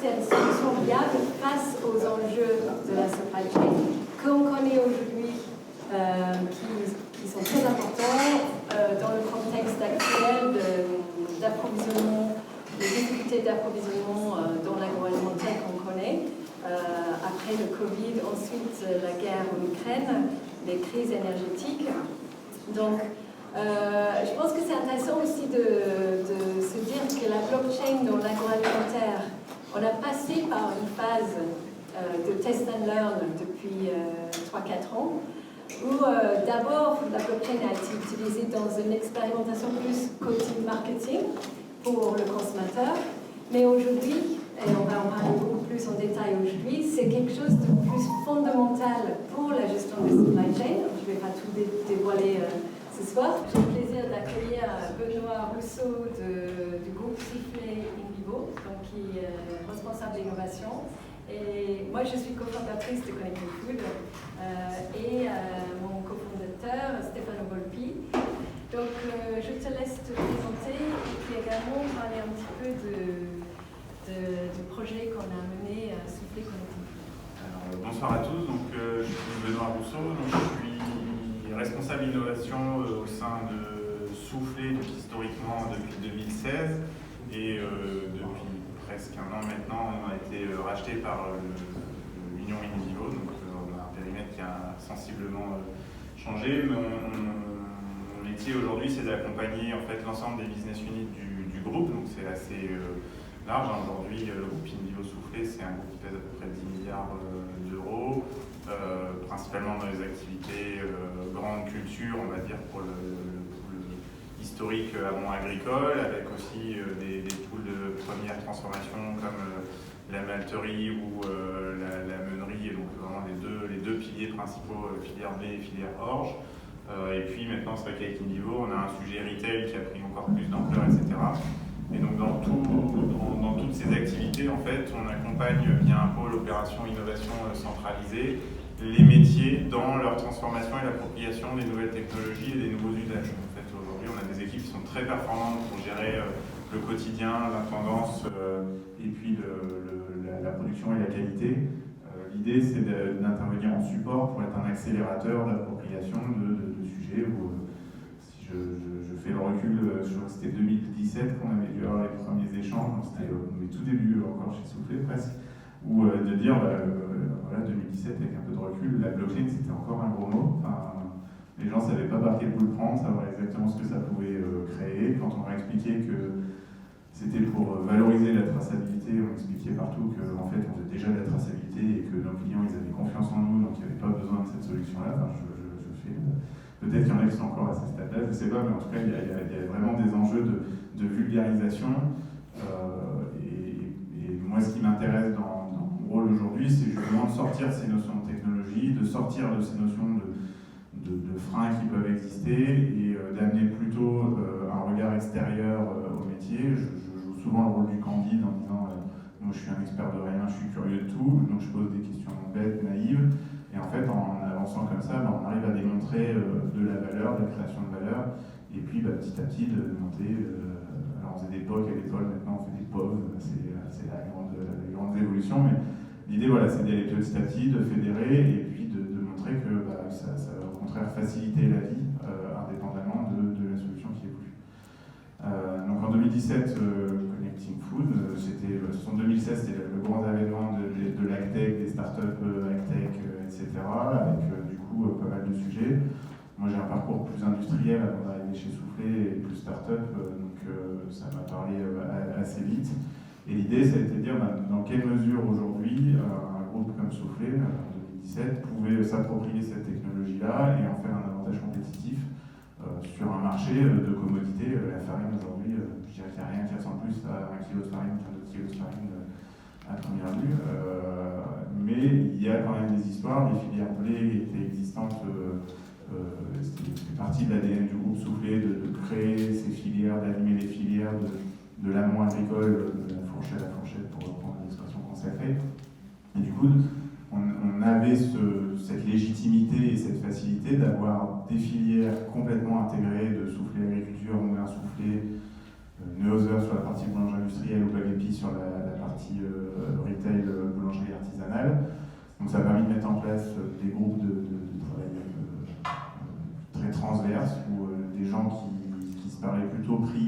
à des solutions viables face aux enjeux de la supply chain qu'on connaît aujourd'hui, qui sont très importants dans le contexte actuel d'approvisionnement, des difficultés d'approvisionnement dans l'agroalimentaire qu'on connaît. Après le Covid, ensuite la guerre en Ukraine, les crises énergétiques. Donc, je pense que c'est intéressant aussi de se dire que la blockchain dans l'agroalimentaire, on a passé par une phase de test and learn depuis 3-4 ans, où d'abord la blockchain a été utilisée dans une expérimentation plus côté marketing pour le consommateur, mais aujourd'hui, et on va en parler beaucoup plus en détail aujourd'hui, c'est quelque chose de plus fondamental pour la gestion des supply chain. Je ne vais pas tout dévoiler ce soir. J'ai le plaisir d'accueillir Benoît Rousseau du groupe Soufflet InVivo, donc qui est responsable d'innovation. Et moi, je suis cofondatrice de Connecting Food et mon cofondateur, Stefano Volpi. Donc, je te laisse te présenter et puis également parler un petit peu du projet qu'on a mené à Soufflet Connecting Food. Alors, bonsoir à tous, donc, je suis Benoît Rousseau, donc, je suis responsable innovation au sein de Soufflet historiquement depuis 2016 et depuis presque un an maintenant on a été racheté par l'Union InVivo, donc on a un périmètre qui a sensiblement changé, mais mon métier aujourd'hui c'est d'accompagner en fait l'ensemble des business units du groupe, donc c'est assez large. Aujourd'hui le groupe InVivo Soufflet c'est un groupe qui pèse à peu près 10 milliards d'euros. Principalement dans les activités grande culture, on va dire, pour le historique amont agricole, avec aussi des poules de première transformation comme la malterie ou la meunerie, et donc vraiment les deux piliers principaux, filière B et filière orge. Et puis maintenant, c'est vrai qu'avec InVivo, on a un sujet retail qui a pris encore plus d'ampleur, etc. Et donc dans toutes ces activités, en fait, on accompagne via un pôle opération innovation centralisé les métiers dans leur transformation et l'appropriation des nouvelles technologies et des nouveaux usages. En fait, aujourd'hui, on a des équipes qui sont très performantes pour gérer le quotidien, la tendance et puis la production et la qualité. L'idée, c'est d'intervenir en support pour être un accélérateur d'appropriation de sujets où, si je fais le recul, je crois que c'était 2017 qu'on avait dû avoir les premiers échanges, donc c'était au tout début encore chez Soufflet presque, ou de dire, voilà, 2017 avec un peu de recul, la blockchain c'était encore un gros mot. Enfin, les gens ne savaient pas par quel bout le prendre, savoir exactement ce que ça pouvait créer. Quand on leur expliquait que c'était pour valoriser la traçabilité, on expliquait partout qu'en fait on faisait déjà de la traçabilité et que nos clients ils avaient confiance en nous, donc il n'y avait pas besoin de cette solution-là. Enfin, peut-être qu'il y en a qui sont encore à ce stade-là, je ne sais pas, mais en tout cas il y a vraiment des enjeux de vulgarisation. Et moi, ce qui m'intéresse dans mon rôle aujourd'hui, c'est justement de sortir de ces notions de technologie, de sortir de ces notions de freins qui peuvent exister et d'amener plutôt un regard extérieur au métier. Je joue souvent le rôle du candide en disant moi je suis un expert de rien, je suis curieux de tout, donc je pose des questions bêtes, naïves. Et en fait, en avançant comme ça, on arrive à démontrer de la valeur, de la création de valeur, et puis petit à petit de monter. Alors on faisait des POC à l'école, maintenant on fait des POV, c'est la grande évolution, mais l'idée voilà, c'est d'aller petit à petit, de fédérer, et puis de montrer que ça va au contraire faciliter la vie, indépendamment de la solution qui évolue. Donc en 2017, Connecting Food, en 2016, c'était le grand avènement de l'AgTech, des startups AgTech, etc., avec du coup pas mal de sujets. Moi j'ai un parcours plus industriel avant d'arriver chez Soufflet et plus start-up, donc ça m'a parlé assez vite. Et l'idée, ça a été de dire dans quelle mesure aujourd'hui un groupe comme Soufflet, en 2017, pouvait s'approprier cette technologie-là et en faire un avantage compétitif sur un marché de commodité. La farine aujourd'hui, je dirais qu'il n'y a rien qui ressemble plus à 1 kg de farine qu'un 2 kg de farine à première vue. Mais il y a quand même des histoires. Les filières blé étaient existantes. C'était partie de l'ADN du groupe Soufflet de créer ces filières, d'animer les filières de l'amont agricole, de la fourche à la fourchette, pour reprendre l'expression consacrée. Et du coup, on avait cette légitimité et cette facilité d'avoir des filières complètement intégrées de Soufflet agriculture, moulin Soufflet, Neuhauser sur la partie boulangerie industrielle ou Baguepi sur la partie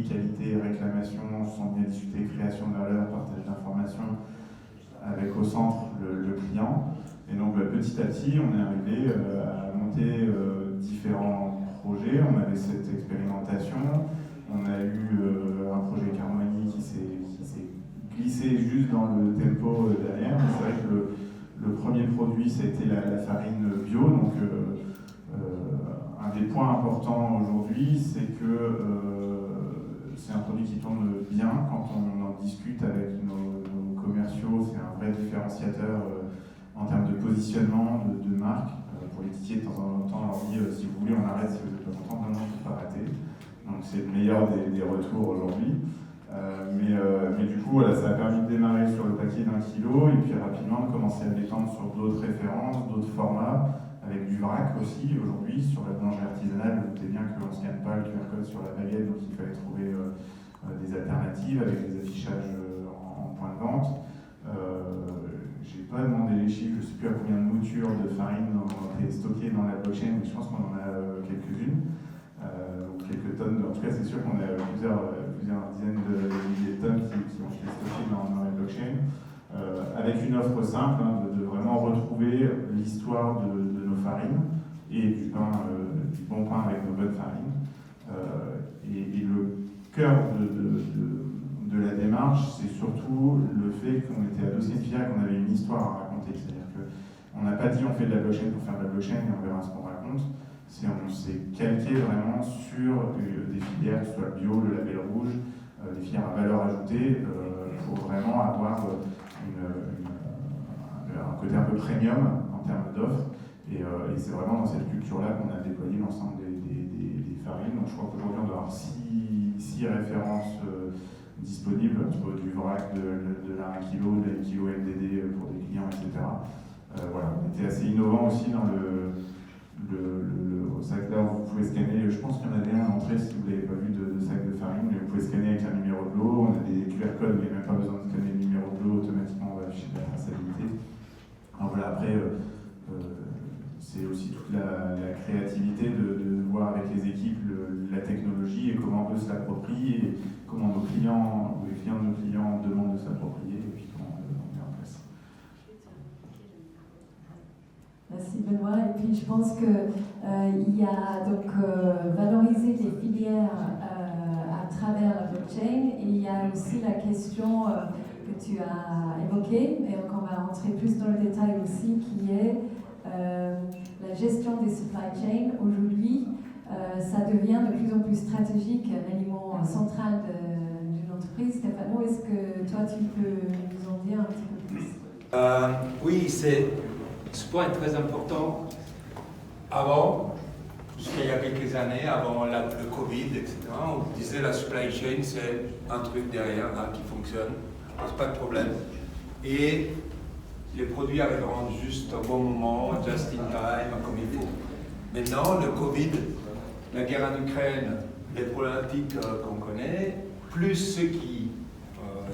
qualité, réclamation, sont bien discutés, création de valeur, partage d'informations, avec au centre le client. Et donc petit à petit, on est arrivé à monter différents projets. On avait cette expérimentation, on a eu un projet Carmoni qui s'est glissé juste dans le tempo derrière. C'est vrai que le premier produit, ça a été la farine bio. Donc un des points importants aujourd'hui, c'est que c'est un produit qui tourne bien. Quand on en discute avec nos commerciaux, c'est un vrai différenciateur en termes de positionnement, de marque. Pour les tickets, de temps en temps, on leur dit si vous voulez, on arrête, si vous n'êtes pas content, non, on ne peut pas arrêter. Donc c'est le meilleur des retours aujourd'hui. Mais du coup, voilà, ça a permis de démarrer sur le paquet d'1 kilo et puis rapidement de commencer à l'étendre sur d'autres références, d'autres formats, avec du vrac aussi. Aujourd'hui, sur la boulangerie artisanale, vous notez bien qu'on ne scanne pas le QR code sur la baguette, donc il fallait trouver des alternatives avec des affichages en point de vente. Je n'ai pas demandé les chiffres, je ne sais plus à combien de moutures de farine ont été stockées dans la blockchain, mais je pense qu'on en a quelques-unes, ou quelques tonnes. En tout cas, c'est sûr qu'on a plusieurs dizaines de milliers de tonnes qui ont été stockées dans la blockchain, avec une offre simple, de vraiment retrouver l'histoire de nos farines et du bon pain avec nos bonnes farines. Et le cœur de la démarche, c'est surtout le fait qu'on était adossé une filière, qu'on avait une histoire à raconter. C'est-à-dire qu'on n'a pas dit on fait de la blockchain pour faire de la blockchain et on verra ce qu'on raconte. On s'est calqué vraiment sur des filières, que ce soit bio, le label rouge, des filières à valeur ajoutée, pour vraiment avoir un côté un peu premium en termes d'offres. Et c'est vraiment dans cette culture-là qu'on a déployé l'ensemble des farines. Donc je crois qu'aujourd'hui on doit avoir 6 références disponibles, entre du vrac, de la 1 kg, de la 1 kg MDD pour des clients, etc. Voilà, on était assez innovant aussi dans le sac là où vous pouvez scanner. Je pense qu'il y en avait un à l'entrée si vous n'avez pas vu de sac de farine, mais vous pouvez scanner avec un numéro de lot. On a des QR codes, mais même pas besoin de scanner le numéro de lot, automatiquement on va afficher la traçabilité. Alors voilà, après, c'est aussi toute la créativité de voir avec les équipes la technologie et comment eux se l'approprient et comment nos clients ou les clients de nos clients demandent de s'approprier et puis comment on met en place. Merci Benoît. Et puis je pense qu'il y a donc valoriser les filières à travers la blockchain et il y a aussi la question que tu as évoquée et qu'on va rentrer plus dans le détail aussi qui est la gestion des supply chains. Aujourd'hui, ça devient de plus en plus stratégique, un élément central d'une entreprise. Stéphano, est-ce que toi tu peux nous en dire un petit peu plus? Oui, ce point est très important. Avant, jusqu'il y a quelques années, avant le Covid, etc., on disait la supply chain, c'est un truc derrière là, qui fonctionne, c'est pas de problème. Et les produits arriveront juste au bon moment, just in time, comme il faut. Maintenant, le Covid, la guerre en Ukraine, les problématiques qu'on connaît, plus ceux qui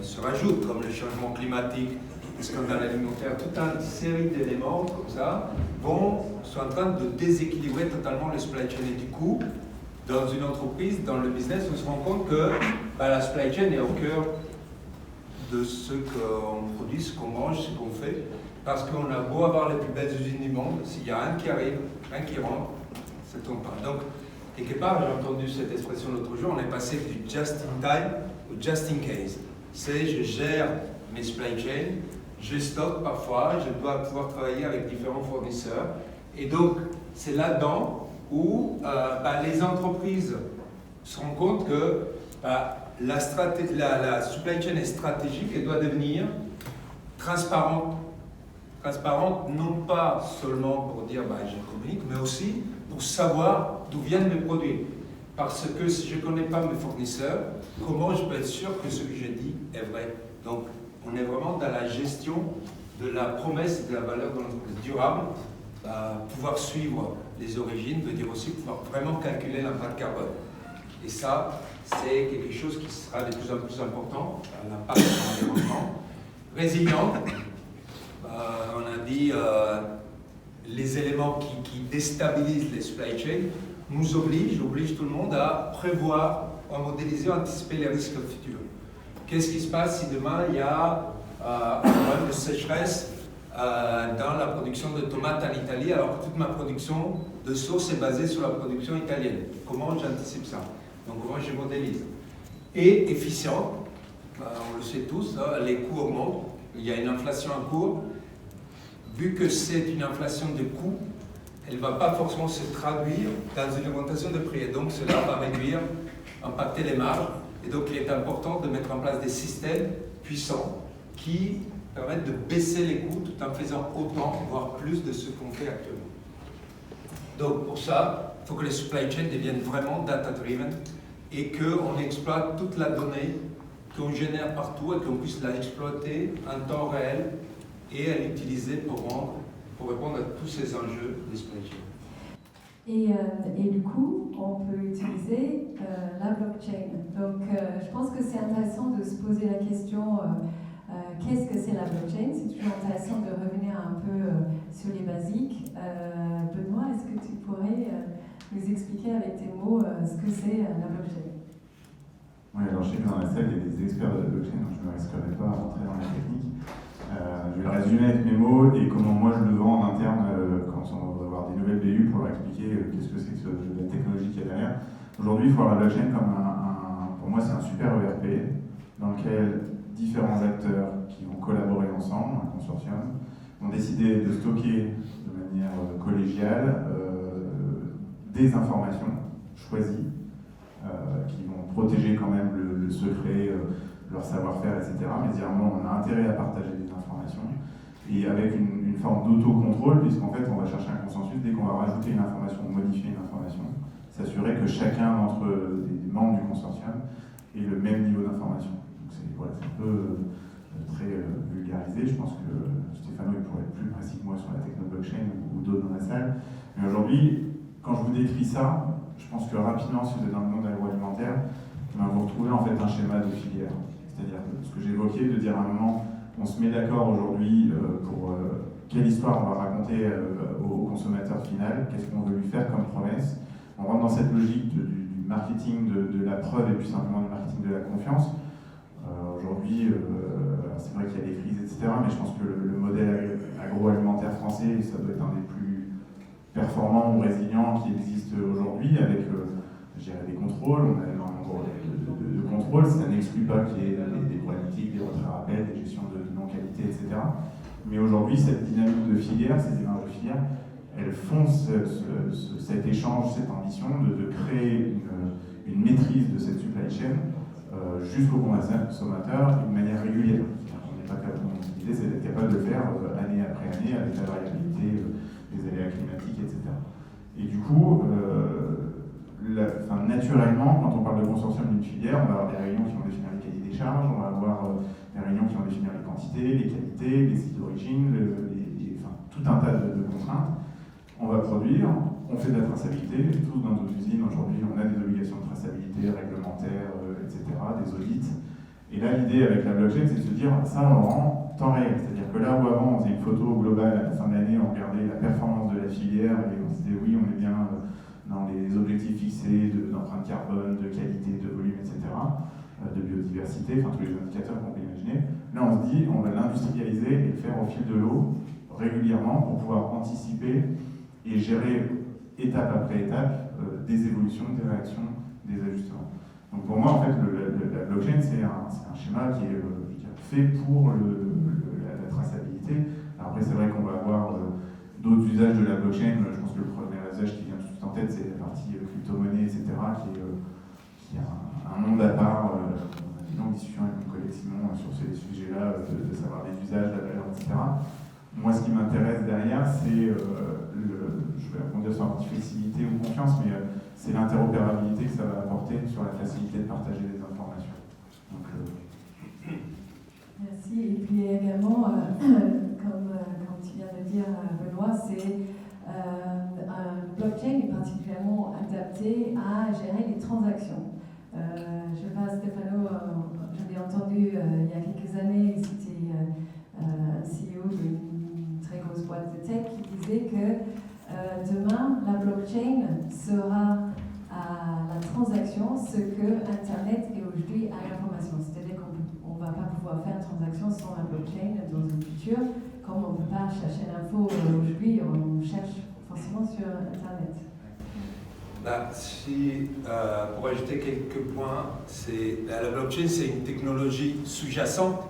se rajoutent, comme le changement climatique, le scandale alimentaire, toute une série d'éléments comme ça, sont en train de déséquilibrer totalement le supply chain. Et du coup, dans une entreprise, dans le business, on se rend compte que la supply chain est au cœur de ce qu'on produit, ce qu'on mange, ce qu'on fait, parce qu'on a beau avoir les plus belles usines du monde, s'il y a un qui arrive, un qui rentre, ça ne tombe pas. Donc, quelque part, j'ai entendu cette expression l'autre jour, on est passé du just in time au just in case. C'est je gère mes supply chains, je stocke parfois, je dois pouvoir travailler avec différents fournisseurs. Et donc, c'est là-dedans où les entreprises se rendent compte que la supply chain est stratégique et doit devenir transparente. Transparente, non pas seulement pour dire je communique, mais aussi pour savoir d'où viennent mes produits. Parce que si je ne connais pas mes fournisseurs, comment je peux être sûr que ce que j'ai dit est vrai? Donc, on est vraiment dans la gestion de la promesse et de la valeur de l'entreprise durable. Pouvoir suivre les origines veut dire aussi pouvoir vraiment calculer l'impact carbone. Et ça, c'est quelque chose qui sera de plus en plus important, l'impact sur l'environnement. Résilient, on a dit les éléments qui déstabilisent les supply chains nous obligent tout le monde à prévoir on va modéliser, anticiper les risques futurs. Qu'est-ce qui se passe si demain il y a un problème de sécheresse dans la production de tomates en Italie, alors que toute ma production de sauce est basée sur la production italienne? Comment j'anticipe ça? Donc comment je modélise? Et efficient, on le sait tous, hein, les coûts augmentent, il y a une inflation en cours. Vu que c'est une inflation de coûts, elle ne va pas forcément se traduire dans une augmentation de prix. Et donc cela va réduire, impacter les marges. Et donc il est important de mettre en place des systèmes puissants qui permettent de baisser les coûts tout en faisant autant, voire plus de ce qu'on fait actuellement. Donc pour ça, il faut que les supply chains deviennent vraiment data-driven et qu'on exploite toute la donnée qu'on génère partout et qu'on puisse la exploiter en temps réel et à l'utiliser pour répondre à tous ces enjeux des supply chains. Et du coup, on peut utiliser la blockchain. Donc, je pense que c'est intéressant de se poser la question qu'est-ce que c'est la blockchain? C'est toujours intéressant de revenir un peu sur les basiques. Benoît, est-ce que tu pourrais nous expliquer avec tes mots ce que c'est la blockchain? Oui, alors je sais que dans la salle, il y a des experts de la blockchain, donc je ne me risquerai pas à rentrer dans la technique. Je vais le résumer avec mes mots et comment moi je le vends en interne quand on va avoir des nouvelles BU pour leur expliquer qu'est-ce que c'est que la technologie qu'il y a derrière. Aujourd'hui, il faut voir la blockchain comme pour moi, c'est un super ERP dans lequel différents acteurs qui vont collaborer ensemble, un consortium, vont décider de stocker de manière collégiale des informations choisies qui vont protéger quand même le secret, leur savoir-faire, etc. Mais directement, on a intérêt à partager des informations et avec une forme d'autocontrôle, puisqu'en fait, on va chercher un consensus dès qu'on va rajouter une information, modifier une information, s'assurer que chacun d'entre des membres du consortium ait le même niveau d'information. Donc c'est un peu très vulgarisé. Je pense que Stéphano il pourrait être plus précis que moi sur la techno-blockchain ou d'autres dans la salle. Mais aujourd'hui, quand je vous décris ça, je pense que rapidement, si vous êtes dans le monde agroalimentaire, vous retrouvez en fait un schéma de filière. C'est-à-dire ce que j'évoquais, de dire à un moment, on se met d'accord aujourd'hui pour quelle histoire on va raconter au consommateur final, qu'est-ce qu'on veut lui faire comme promesse. On rentre dans cette logique du marketing de la preuve et plus simplement du marketing de la confiance. Aujourd'hui, c'est vrai qu'il y a des crises, etc., mais je pense que le modèle agroalimentaire français, ça doit être un des plus performants ou résilients qui existe aujourd'hui, avec des contrôles, on a énormément de contrôles, ça n'exclut pas qu'il y ait des problématiques, des retraits rappels, des gestions de non-qualité, etc. Mais aujourd'hui, cette dynamique de filière, ces démarches de filière, elles font cet échange, cette ambition de créer une maîtrise de cette supply chain jusqu'au consommateur d'une manière régulière. On n'est pas capable, l'idée c'est d'être capable de le faire année après année avec la variabilité des aléas climatiques, etc. Et du coup, naturellement, quand on parle de consortium d'une filière, on va avoir des réunions qui vont définir les cahiers des charges, on va avoir des réunions qui vont définir les quantités, les qualités, les sites d'origine, tout un tas de contraintes. On va produire, on fait de la traçabilité, tous dans nos usines aujourd'hui on a des obligations de traçabilité réglementaires, etc., des audits. Et là l'idée avec la blockchain c'est de se dire ça on le rend temps réel, c'est-à-dire que là où avant on faisait une photo globale à la fin de l'année, on regardait la performance de la filière et on se disait oui on est bien dans les objectifs fixés d'empreinte carbone, de qualité, de volume, etc., de biodiversité, enfin tous les indicateurs qu'on peut imaginer. Là on se dit on va l'industrialiser et le faire au fil de l'eau régulièrement pour pouvoir anticiper et gérer étape après étape des évolutions, des réactions, des ajustements. Donc pour moi, en fait, la blockchain, c'est un schéma qui est fait pour la traçabilité. Alors après, c'est vrai qu'on va avoir d'autres usages de la blockchain. Je pense que le premier usage qui vient tout de suite en tête, c'est la partie crypto-monnaie, etc., qui a un monde à part. On a une longue discussion avec mon collègue Simon sur ces sujets-là, de savoir les usages, la valeur, etc. Moi, ce qui m'intéresse derrière, c'est, je vais répondre sur la partie flexibilité ou confiance, mais c'est l'interopérabilité que ça va apporter sur la facilité de partager des informations. Donc, merci. Et puis également, comme tu viens de dire, Benoît, c'est un blockchain est particulièrement adapté à gérer les transactions. Je sais pas, Stéphano, j'avais entendu il y a quelques années, c'était un CEO d'une très grosse boîte de tech qui disait que demain, la blockchain sera la transactions ce que Internet est aujourd'hui à l'information. C'est-à-dire qu'on ne va pas pouvoir faire une transaction sans la blockchain dans le futur, comme on ne peut pas chercher l'info aujourd'hui, on cherche forcément sur Internet. Pour ajouter quelques points, la blockchain, c'est une technologie sous-jacente,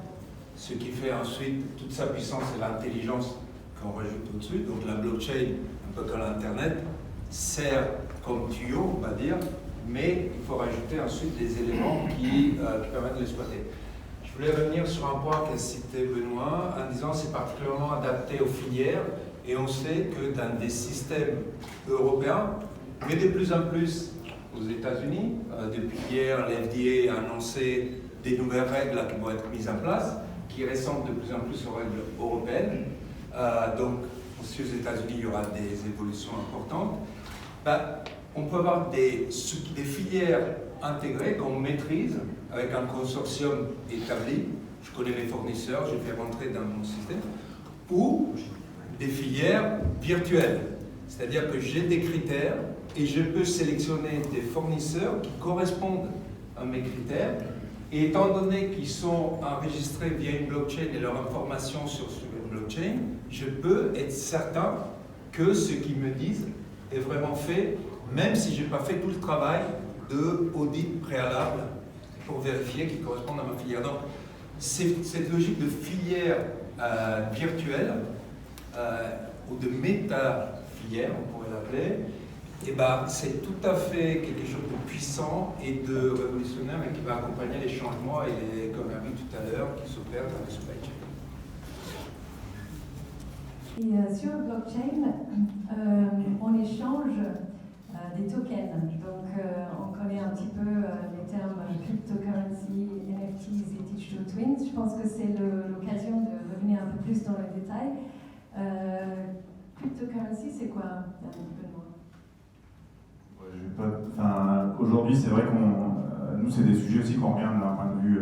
ce qui fait ensuite toute sa puissance et l'intelligence qu'on rajoute au-dessus. Donc la blockchain, un peu comme l'Internet, sert comme tuyau, on va dire, mais il faut rajouter ensuite des éléments qui permettent de l'exploiter. Je voulais revenir sur un point qu'a cité Benoît, en disant que c'est particulièrement adapté aux filières, et on sait que dans des systèmes européens, mais de plus en plus aux États-Unis, depuis hier, l'FDA a annoncé des nouvelles règles qui vont être mises en place, qui ressemblent de plus en plus aux règles européennes. Donc, aussi aux États-Unis, il y aura des évolutions importantes. On peut avoir des filières intégrées qu'on maîtrise avec un consortium établi. Je connais les fournisseurs, je fais rentrer dans mon système. Ou des filières virtuelles. C'est-à-dire que j'ai des critères et je peux sélectionner des fournisseurs qui correspondent à mes critères. Et étant donné qu'ils sont enregistrés via une blockchain et leur information sur une blockchain, je peux être certain que ce qu'ils me disent est vraiment fait, même si je n'ai pas fait tout le travail d'audit préalable pour vérifier qu'ils correspondent à ma filière. Donc, cette logique de filière virtuelle ou de méta-filière, on pourrait l'appeler, c'est tout à fait quelque chose de puissant et de révolutionnaire, mais qui va accompagner les changements, et comme on a vu tout à l'heure, qui s'opèrent dans les supply chain. Et sur le blockchain, on échange des tokens. Donc, on connaît un petit peu les termes cryptocurrency, NFTs et digital twins. Je pense que c'est l'occasion de revenir un peu plus dans le détail. Cryptocurrency, c'est quoi, Benoît? Aujourd'hui, c'est vrai nous, c'est des sujets aussi qu'on regarde d'un point de vue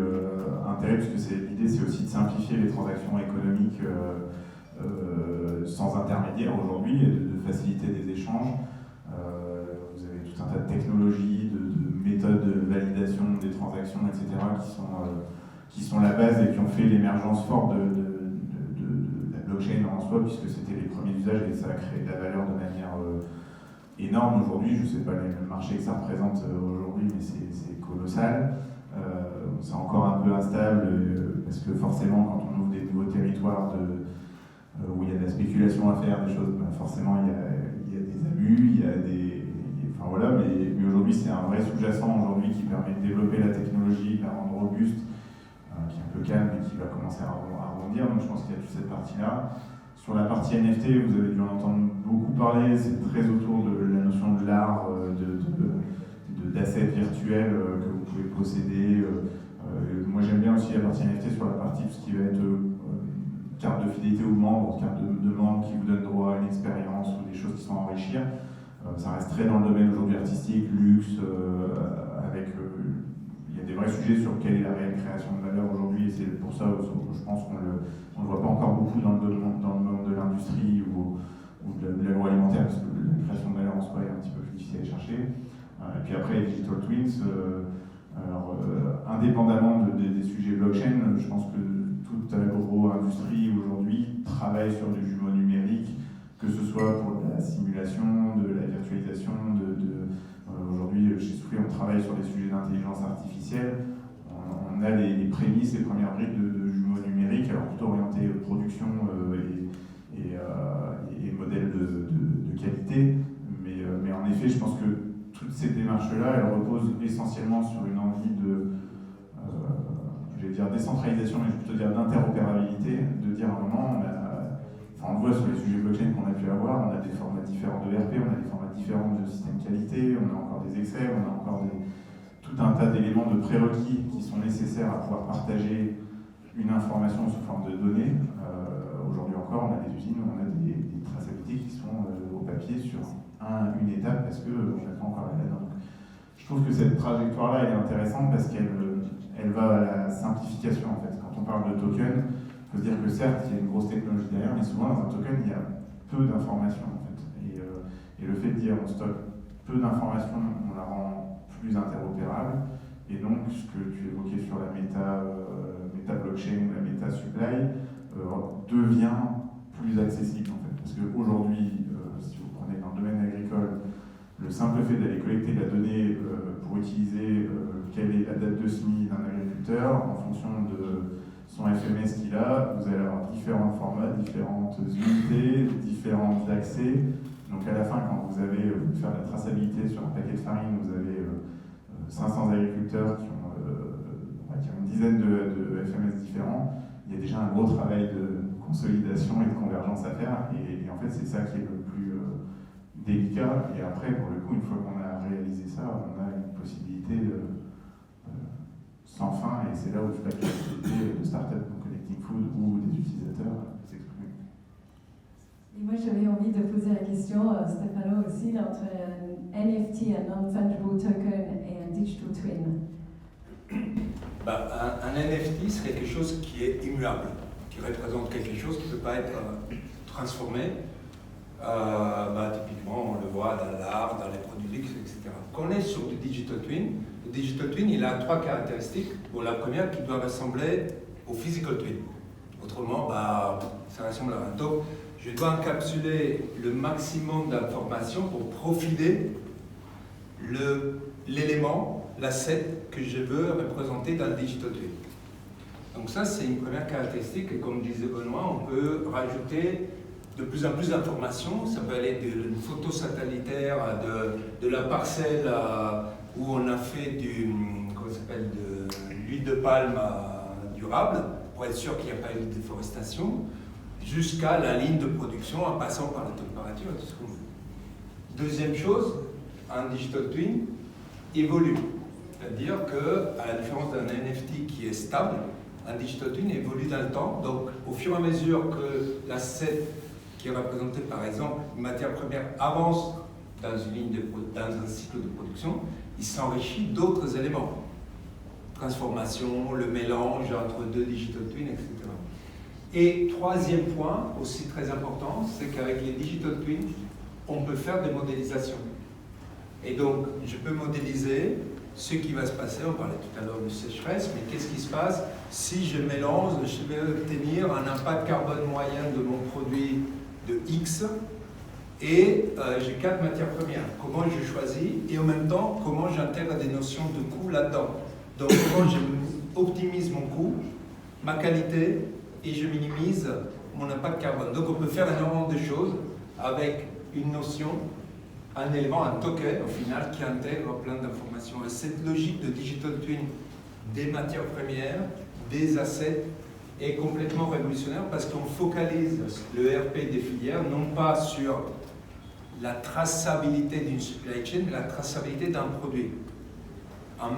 intérêt, puisque l'idée, c'est aussi de simplifier les transactions économiques sans intermédiaire aujourd'hui et de faciliter des échanges. Vous avez tout un tas de technologies, de méthodes de validation des transactions, etc., qui sont la base et qui ont fait l'émergence forte de la blockchain en soi, puisque c'était les premiers usages et ça a créé de la valeur de manière énorme aujourd'hui. Je ne sais pas le marché que ça représente aujourd'hui, mais c'est colossal. C'est encore un peu instable parce que forcément, quand on ouvre des nouveaux territoires où il y a de la spéculation à faire, des choses, forcément il y a des abus, mais aujourd'hui c'est un vrai sous-jacent aujourd'hui qui permet de développer la technologie, de la rendre robuste, qui est un peu calme et qui va commencer à rebondir. Donc je pense qu'il y a toute cette partie-là. Sur la partie NFT, vous avez dû en entendre beaucoup parler, c'est très autour de la notion de l'art, d'assets virtuels que vous pouvez posséder. Moi j'aime bien aussi la partie NFT sur la partie tout ce qui va être carte de fidélité aux membres, carte de membre qui vous donne droit à une expérience ou des choses qui sont à enrichir. Ça reste très dans le domaine aujourd'hui artistique, luxe, il y a des vrais sujets sur quelle est la réelle création de valeur aujourd'hui, et c'est pour ça que je pense qu'on ne le voit pas encore beaucoup dans le monde de l'industrie ou de l'agroalimentaire, parce que la création de valeur en soi est un petit peu plus difficile à chercher. Et puis après, les digital twins, indépendamment des sujets blockchain, je pense que toute agro-industrie aujourd'hui travaille sur du jumeau numérique, que ce soit pour de la simulation, de la virtualisation, aujourd'hui chez Soufflé on travaille sur les sujets d'intelligence artificielle. On a les prémices, les premières briques de jumeaux numériques, alors plutôt orientés production et modèles de qualité. Mais en effet, je pense que toutes ces démarches-là, elles reposent essentiellement sur une envie je vais dire décentralisation, mais je vais plutôt dire d'interopérabilité, de dire à un moment, on le voit sur les sujets blockchain qu'on a pu avoir, on a des formats différents de RP, on a des formats différents de système qualité, on a encore des Excel, on a encore tout un tas d'éléments de prérequis qui sont nécessaires à pouvoir partager une information sous forme de données. Aujourd'hui encore, on a des usines où on a des traçabilités qui sont au papier sur une étape parce qu'on n'a pas encore la donne. Je trouve que cette trajectoire-là elle est intéressante parce qu'elle va à la simplification en fait. Quand on parle de token, il faut se dire que certes, il y a une grosse technologie derrière, mais souvent dans un token, il y a peu d'informations en fait. Et le fait de dire on stocke peu d'informations, on la rend plus interopérables. Et donc, ce que tu évoquais sur la méta blockchain ou la méta supply devient plus accessible en fait. Parce qu'aujourd'hui, si vous prenez dans le domaine agricole, le simple fait d'aller collecter la donnée pour utiliser quelle est la date de semis d'un agriculteur en fonction de son FMS qu'il a, vous allez avoir différents formats, différentes unités, différents accès. Donc à la fin, quand vous avez faire la traçabilité sur un paquet de farine, vous avez 500 agriculteurs qui ont une dizaine de FMS différents. Il y a déjà un gros travail de consolidation et de convergence à faire. Et en fait, c'est ça qui est le plus délicat. Et après, pour le coup, une fois qu'on a réalisé ça, on a une possibilité sans fin. Et c'est là où toute la capacité de start-up comme Connecting Food ou des utilisateurs s'exprime. Et moi, j'avais envie de poser la question, Stefano aussi, entre un NFT, un non-fungible token, et un digital twin. Un NFT serait quelque chose qui est immuable, qui représente quelque chose qui ne peut pas être transformé. Typiquement, on le voit dans l'art, dans les produits luxe, etc. Quand on est sur du digital twin, le digital twin, il a 3 caractéristiques. Bon, la première, qui doit ressembler au physical twin. Autrement, ça ressemble à un. Donc, je dois encapsuler le maximum d'informations pour profiler l'élément, l'asset que je veux représenter dans le digital twin. Donc ça, c'est une première caractéristique, et comme disait Benoît, on peut rajouter de plus en plus d'informations. Ça peut aller d'une photo satellitaire de la parcelle où on a fait de l'huile de palme durable, pour être sûr qu'il n'y a pas eu de déforestation, jusqu'à la ligne de production en passant par la température et tout ce qu'on veut. Deuxième chose, un digital twin évolue. C'est-à-dire qu'à la différence d'un NFT qui est stable, un digital twin évolue dans le temps. Donc, au fur et à mesure que l'asset qui est représenté par exemple une matière première avance dans un cycle de production, il s'enrichit d'autres éléments. Transformation, le mélange entre 2 digital twins, etc. Et troisième point, aussi très important, c'est qu'avec les digital twins, on peut faire des modélisations. Et donc, je peux modéliser ce qui va se passer, on parlait tout à l'heure de sécheresse, mais qu'est-ce qui se passe si je mélange, je vais obtenir un impact carbone moyen de mon produit de X, et j'ai 4 matières premières. Comment je choisis, et en même temps, comment j'intègre des notions de coût là-dedans. Donc, comment j'optimise mon coût, ma qualité, et je minimise mon impact carbone. Donc, on peut faire énormément de choses avec une notion, un élément, un token, au final, qui intègre plein d'informations. Et cette logique de digital twin des matières premières, des assets, est complètement révolutionnaire parce qu'on focalise le RP des filières non pas sur la traçabilité d'une supply chain, mais la traçabilité d'un produit. Un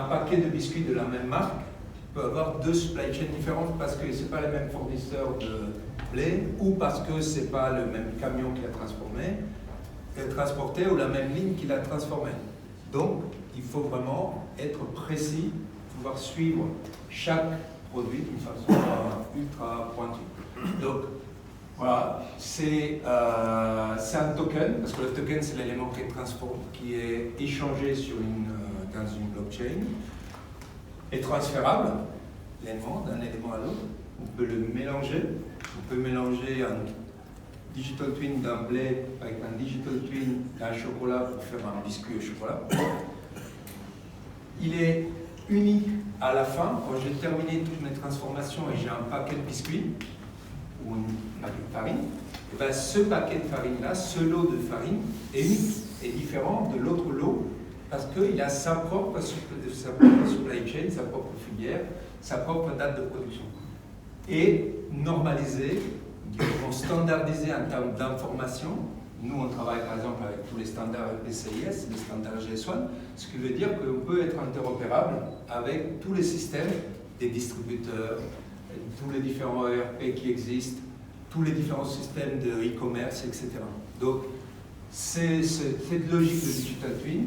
paquet de biscuits de la même marque peut avoir 2 supply chains différentes parce que ce n'est pas les mêmes fournisseurs de blé ou parce que ce n'est pas le même camion qui l'a transporté ou la même ligne qui l'a transformé. Donc, il faut vraiment être précis, pouvoir suivre chaque produit d'une façon ultra pointue. Donc, voilà, c'est un token, parce que le token, c'est l'élément qui est échangé dans une blockchain, est transférable, l'élément d'un élément à l'autre. On peut le mélanger. On peut mélanger un digital twin d'un blé avec un digital twin d'un chocolat pour faire un biscuit au chocolat. Il est unique à la fin, quand j'ai terminé toutes mes transformations et j'ai un paquet de biscuits ou un paquet de farine, et bien ce paquet de farine-là, ce lot de farine est unique et différent de l'autre lot parce qu'il a sa propre supply chain, sa propre filière, sa propre date de production. Et normalisé, standardisé en termes d'information. Nous, on travaille par exemple avec tous les standards PCIS, les standards GS1, ce qui veut dire qu'on peut être interopérable avec tous les systèmes des distributeurs, tous les différents ERP qui existent, tous les différents systèmes de e-commerce, etc. Donc, cette logique de digital twin,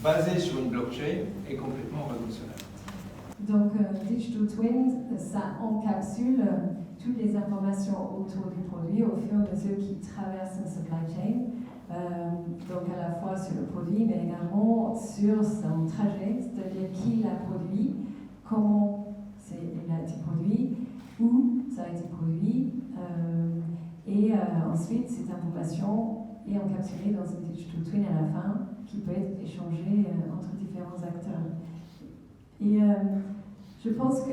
basée sur une blockchain, est complètement révolutionnaire. Donc, Digital Twin, ça encapsule toutes les informations autour du produit au fur et à mesure qu'il traverse une supply chain. donc à la fois sur le produit, mais également sur son trajet, c'est-à-dire qui l'a produit, comment il a été produit, où ça a été produit, et ensuite cette information est encapsulée dans une digital twin à la fin qui peut être échangée entre différents acteurs. Et je pense que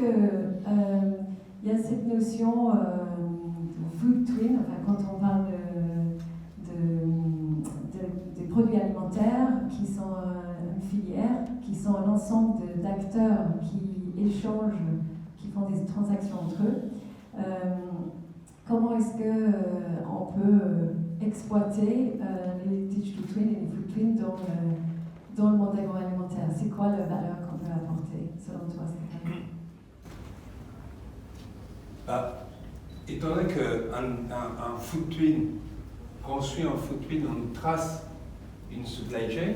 il y a cette notion de food twin, enfin quand on parle des produits alimentaires qui sont une filière, qui sont un ensemble d'acteurs qui échangent, qui font des transactions entre eux. Comment est-ce qu'on peut exploiter les digital twins et les food twins dans le monde agroalimentaire? C'est quoi la valeur qu'on peut apporter, selon toi, Stéphane? Étant donné qu'un food twin construit un food twin, on trace une supply chain,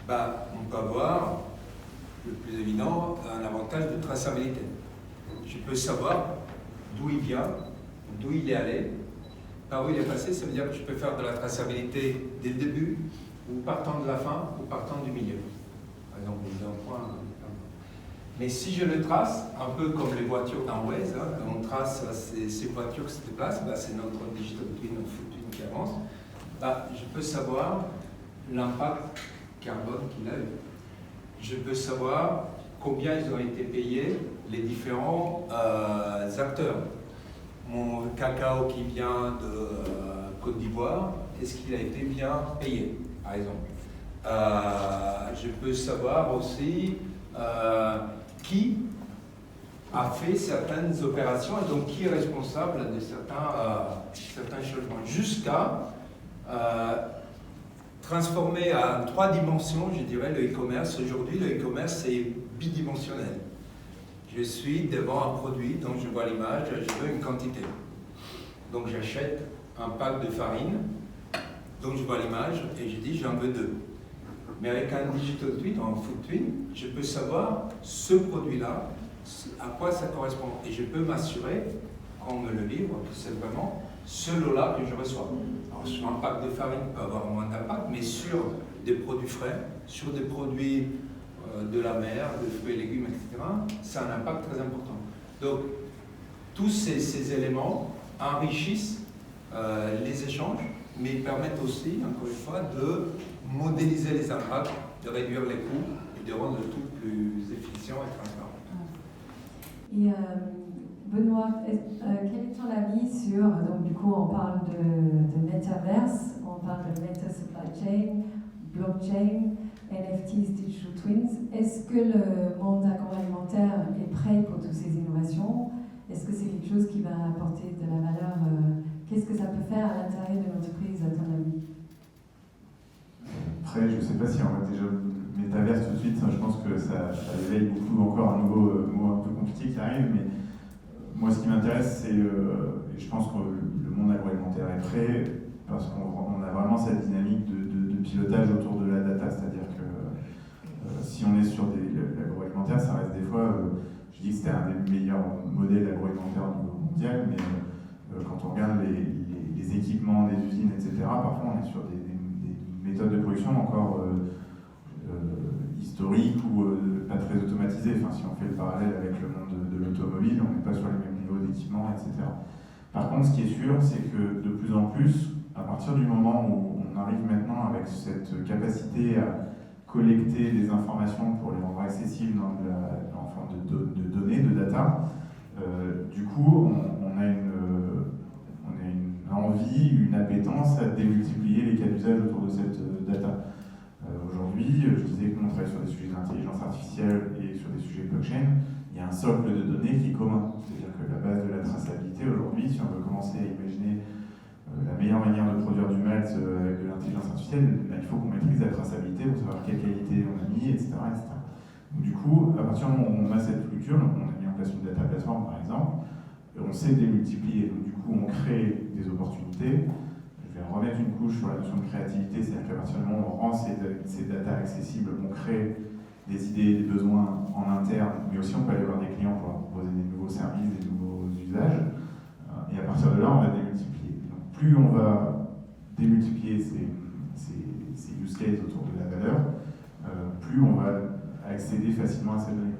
on peut avoir, le plus évident, un avantage de traçabilité. Je peux savoir d'où il vient, d'où il est allé, par où il est passé. Ça veut dire que je peux faire de la traçabilité dès le début, ou partant de la fin, ou partant du milieu. Par exemple, d'un point. Mais si je le trace, un peu comme les voitures dans Waze, on trace ces voitures qui se déplacent, c'est notre digital twin, notre food twin qui avance, je peux savoir l'impact carbone qu'il a eu. Je peux savoir combien ils ont été payés, les différents acteurs. Mon cacao qui vient de Côte d'Ivoire, est-ce qu'il a été bien payé, par exemple? Je peux savoir aussi qui a fait certaines opérations et donc qui est responsable de certains changements, jusqu'à transformer à 3 dimensions, je dirais, le e-commerce. Aujourd'hui, le e-commerce est bidimensionnel. Je suis devant un produit dont je vois l'image, je veux une quantité. Donc j'achète un pack de farine dont je vois l'image et je dis j'en veux 2. Mais avec un digital twin ou un food twin, je peux savoir ce produit-là, à quoi ça correspond. Et je peux m'assurer qu'on me le livre tout simplement ce lot-là que je reçois. Alors sur un pack de farine, il peut avoir moins d'impact, mais sur des produits frais, sur des produits de la mer, de fruits et légumes, etc., ça a un impact très important. Donc, tous ces éléments enrichissent les échanges, mais ils permettent aussi, encore une fois, de modéliser les impacts, de réduire les coûts et de rendre le tout plus efficient et transparent. Et Benoît, quel est ton avis sur, donc du coup on parle de métaverse, on parle de meta supply chain, blockchain, NFTs, digital twins. Est-ce que le monde agroalimentaire est prêt pour toutes ces innovations? Est-ce que c'est quelque chose qui va apporter de la valeur? Qu'est-ce que ça peut faire à l'intérieur de l'entreprise, à ton avis? Après, je ne sais pas si on va déjà métaverse tout de suite, je pense que ça éveille beaucoup encore un nouveau mot un peu compliqué qui arrive, mais moi ce qui m'intéresse c'est, et je pense que le monde agroalimentaire est prêt, parce qu'on a vraiment cette dynamique de pilotage autour de la data, c'est-à-dire que si on est sur l'agroalimentaire, ça reste des fois, je dis que c'était un des meilleurs modèles agroalimentaires au niveau mondial, mais quand on regarde les équipements des usines, etc., parfois on est sur des méthodes de production encore historiques ou pas très automatisées. Enfin, si on fait le parallèle avec le monde de l'automobile, on n'est pas sur les mêmes niveaux d'équipement, etc. Par contre, ce qui est sûr, c'est que de plus en plus, à partir du moment où on arrive maintenant avec cette capacité à collecter des informations pour les rendre accessibles en forme de données, de data, du coup, on a une envie, une appétence à démultiplier les cas d'usage autour de cette data. Aujourd'hui, je disais que nous on travaille sur des sujets d'intelligence artificielle et sur des sujets blockchain, il y a un socle de données qui est commun. C'est-à-dire que la base de la traçabilité aujourd'hui, si on veut commencer à imaginer la meilleure manière de produire du malt avec de l'intelligence artificielle, il faut qu'on maîtrise la traçabilité pour savoir quelle qualité on a mis, etc. Donc, du coup, à partir du moment où on a cette structure, donc on a mis en place une data platform par exemple, on sait démultiplier, donc du coup on crée des opportunités. Je vais remettre une couche sur la notion de créativité, c'est-à-dire qu'à partir du moment où on rend ces data accessibles, on crée des idées, des besoins en interne, mais aussi on peut aller voir des clients pour leur proposer des nouveaux services, des nouveaux usages, et à partir de là on va démultiplier. Donc plus on va démultiplier ces use cases autour de la valeur, plus on va accéder facilement à ces données.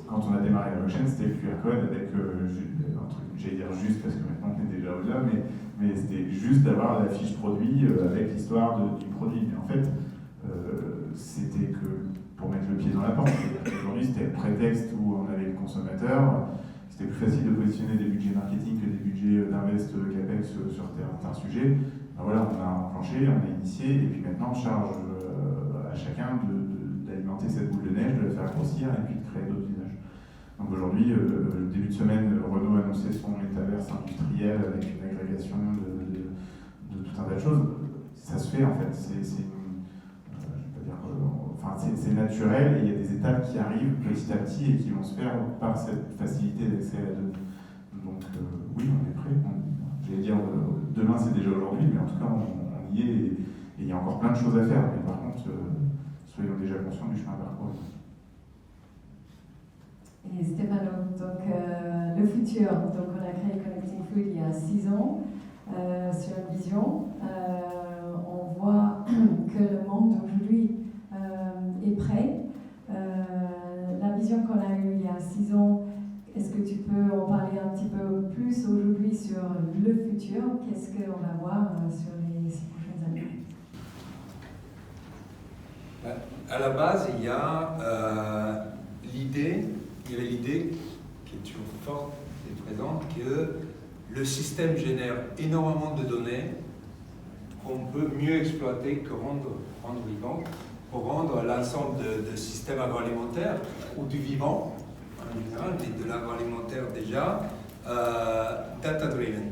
Quand on a démarré la blockchain, c'était le QR code avec, un truc, j'allais dire juste parce que maintenant on est déjà au-delà, mais c'était juste d'avoir la fiche produit avec l'histoire du produit. Mais en fait, c'était que pour mettre le pied dans la porte. Aujourd'hui, c'était le prétexte où on avait le consommateur. C'était plus facile de positionner des budgets marketing que des budgets d'invest CAPEX sur certains sujets. Ben voilà, on a enclenché, on a initié, et puis maintenant, on charge à chacun d'alimenter cette boule de neige, de la faire grossir et puis de créer d'autres usages. Donc aujourd'hui, début de semaine, Renault a annoncé son métaverse industriel avec une agrégation de tout un tas de choses. Ça se fait en fait, c'est naturel et il y a des étapes qui arrivent petit à petit et qui vont se faire par cette facilité d'accès à la donnée. Donc oui, on est prêt. J'allais dire demain c'est déjà aujourd'hui, mais en tout cas on y est et il y a encore plein de choses à faire. Mais par contre, soyons déjà conscients du chemin à parcourir. Et Stefano, donc le futur, donc on a créé Connecting Food il y a 6 ans sur une vision. On voit que le monde d'aujourd'hui est prêt. La vision qu'on a eue il y a 6 ans, est-ce que tu peux en parler un petit peu plus aujourd'hui sur le futur? Qu'est-ce qu'on va voir sur les 6 prochaines années? À la base, il y avait l'idée qui est toujours forte et présente, que le système génère énormément de données qu'on peut mieux exploiter que rendre vivant, pour rendre l'ensemble de systèmes agroalimentaires ou du vivant en général, mais de l'agroalimentaire déjà, data-driven.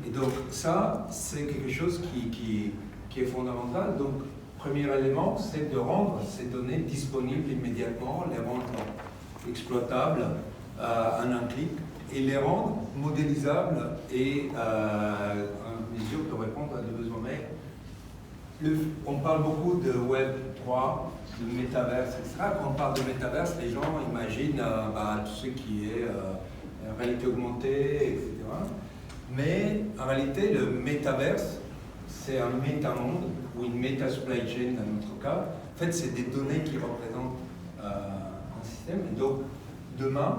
Et donc ça, c'est quelque chose qui est fondamental. Donc, premier élément, c'est de rendre ces données disponibles immédiatement, les rendre exploitables en un clic et les rendre modélisables et en mesure de répondre à des besoins. Mais on parle beaucoup de Web 3, de métaverse, etc. Quand on parle de métaverse, les gens imaginent tout ce qui est réalité augmentée, etc. Mais en réalité, le métaverse, c'est un méta-monde ou une méta-supply chain dans notre cas. En fait, c'est des données qui représentent un système. Et donc, demain,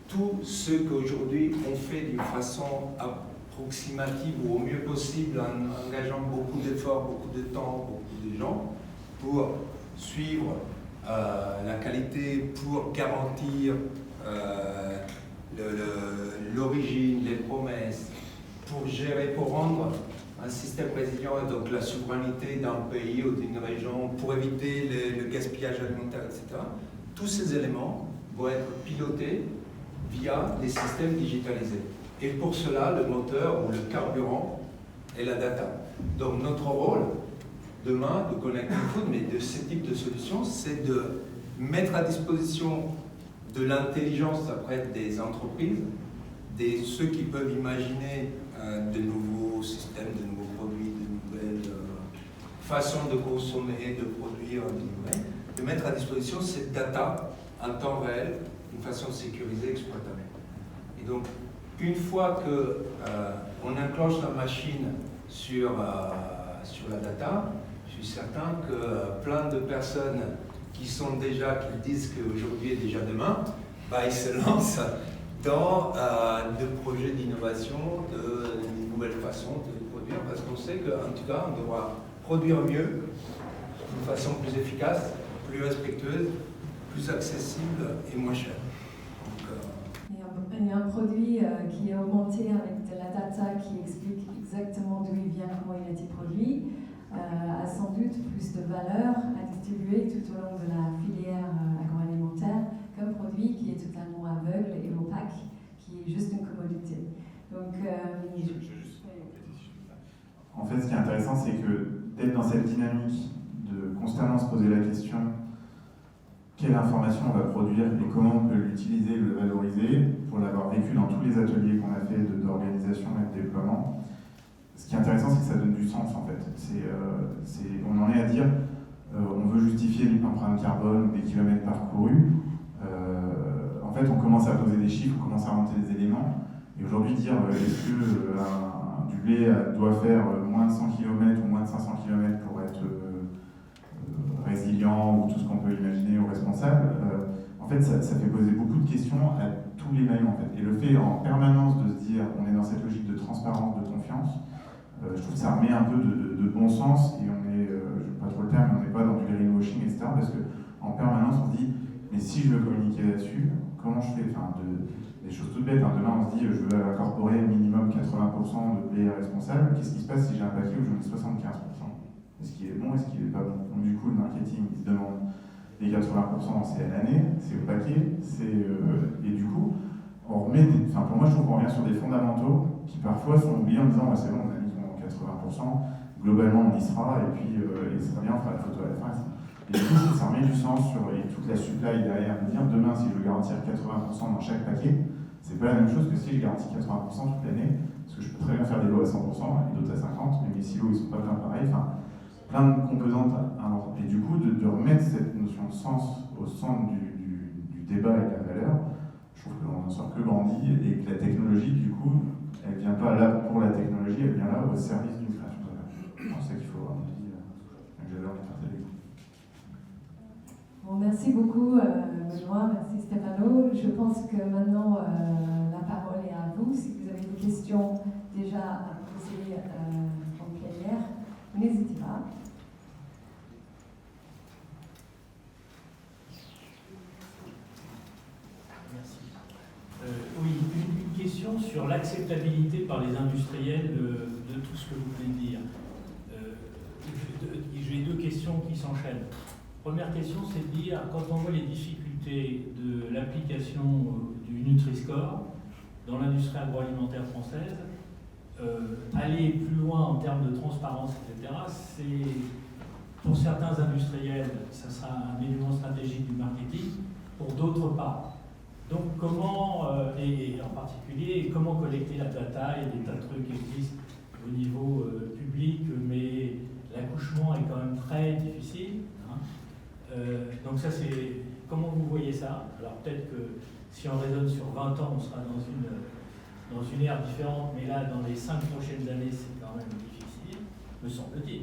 tout ce qu'aujourd'hui on fait d'une façon approximative ou au mieux possible en engageant beaucoup d'efforts, beaucoup de temps, beaucoup de gens pour suivre la qualité, pour garantir l'origine, les promesses, pour gérer, pour rendre un système résilient, et donc la souveraineté d'un pays ou d'une région, pour éviter le gaspillage alimentaire, etc. Tous ces éléments vont être pilotés via des systèmes digitalisés. Et pour cela, le moteur ou le carburant est la data. Donc notre rôle, demain, de Connecting Food, mais de ce type de solution, c'est de mettre à disposition de l'intelligence après des entreprises, ceux qui peuvent imaginer de nouveaux systèmes, de nouveaux produits, de nouvelles façons de consommer, de produire, de mettre à disposition cette data en temps réel, d'une façon sécurisée, exploitable. Et donc, une fois qu'on enclenche la machine sur la data, je suis certain que plein de personnes qui disent qu'aujourd'hui est déjà demain, ils se lancent dans des projets d'innovation, de nouvelles façons de produire, parce qu'on sait qu'en tout cas, on devra produire mieux, d'une façon plus efficace, plus respectueuse, plus accessible et moins chère. Il y a un produit qui est augmenté avec de la data qui explique exactement d'où il vient, comment il a été produit, a sans doute plus de valeur à distribuer tout au long de la filière agroalimentaire qu'un produit qui est totalement aveugle et opaque, qui est juste une commodité. Donc, en fait, ce qui est intéressant, c'est que d'être dans cette dynamique de constamment se poser la question quelle information on va produire et comment on peut l'utiliser, le valoriser, pour l'avoir vécu dans tous les ateliers qu'on a fait d'organisation et de déploiement. Ce qui est intéressant, c'est que ça donne du sens en fait. On en est à dire, on veut justifier l'empreinte carbone ou des kilomètres parcourus. En fait, on commence à poser des chiffres, on commence à monter des éléments. Et aujourd'hui, dire est-ce que du blé doit faire moins de 100 km ou moins de 500 km pour être résilient ou tout ce qu'on peut imaginer ou responsable. En fait, ça fait poser beaucoup de questions à tous les maillons. En fait. Et le fait en permanence de se dire on est dans cette logique de transparence, de confiance, je trouve que ça remet un peu de bon sens et on est, je n'ai pas trop le terme, mais on n'est pas dans du greenwashing, etc. Parce qu'en permanence on se dit mais si je veux communiquer là-dessus, comment je fais des choses toutes bêtes. Demain on se dit je veux incorporer minimum 80% de blé responsable. Qu'est-ce qui se passe si j'ai un paquet où j'en ai 75%? Est-ce qu'il est bon, est-ce qu'il n'est pas bon? Donc, du coup, le marketing, il se demande les 80%, c'est à l'année, c'est au paquet, et du coup, on remet pour moi, je trouve qu'on revient sur des fondamentaux qui parfois sont oubliés en disant c'est bon, on a mis 80%, globalement on y sera, et puis c'est très bien, on fera la photo à la fin. Et du coup, ça remet du sens sur toute la supply derrière. Me dire demain, si je veux garantir 80% dans chaque paquet, c'est pas la même chose que si je garantis 80% toute l'année, parce que je peux très bien faire des lots à 100% et d'autres à 50%, mais mes silos ils sont pas plein pareil. Plein de composantes importantes. Et du coup, de remettre cette notion de sens au centre du débat et de la valeur, je trouve qu'on n'en sort que grandi et que la technologie, du coup, elle ne vient pas là pour la technologie, elle vient là au service d'une création de valeur. C'est ça qu'il faut, à mon avis, que j'avais envie de partager. Bon, merci beaucoup, Benoît, merci Stefano. Je pense que maintenant, la parole est à vous. Si vous avez des questions déjà à poser en plénière, n'hésitez pas. Oui, une question sur l'acceptabilité par les industriels de tout ce que vous venez de dire. J'ai deux questions qui s'enchaînent. Première question, c'est de dire, quand on voit les difficultés de l'application du Nutri-Score dans l'industrie agroalimentaire française, aller plus loin en termes de transparence, etc., c'est, pour certains industriels, ça sera un élément stratégique du marketing, pour d'autres pas. Donc comment, et en particulier, comment collecter la data? Il y a des tas de trucs qui existent au niveau public, mais l'accouchement est quand même très difficile. Donc ça c'est, comment vous voyez ça? Alors peut-être que si on raisonne sur 20 ans, on sera dans une ère différente, mais là, dans les 5 prochaines années, c'est quand même difficile, me semble-t-il.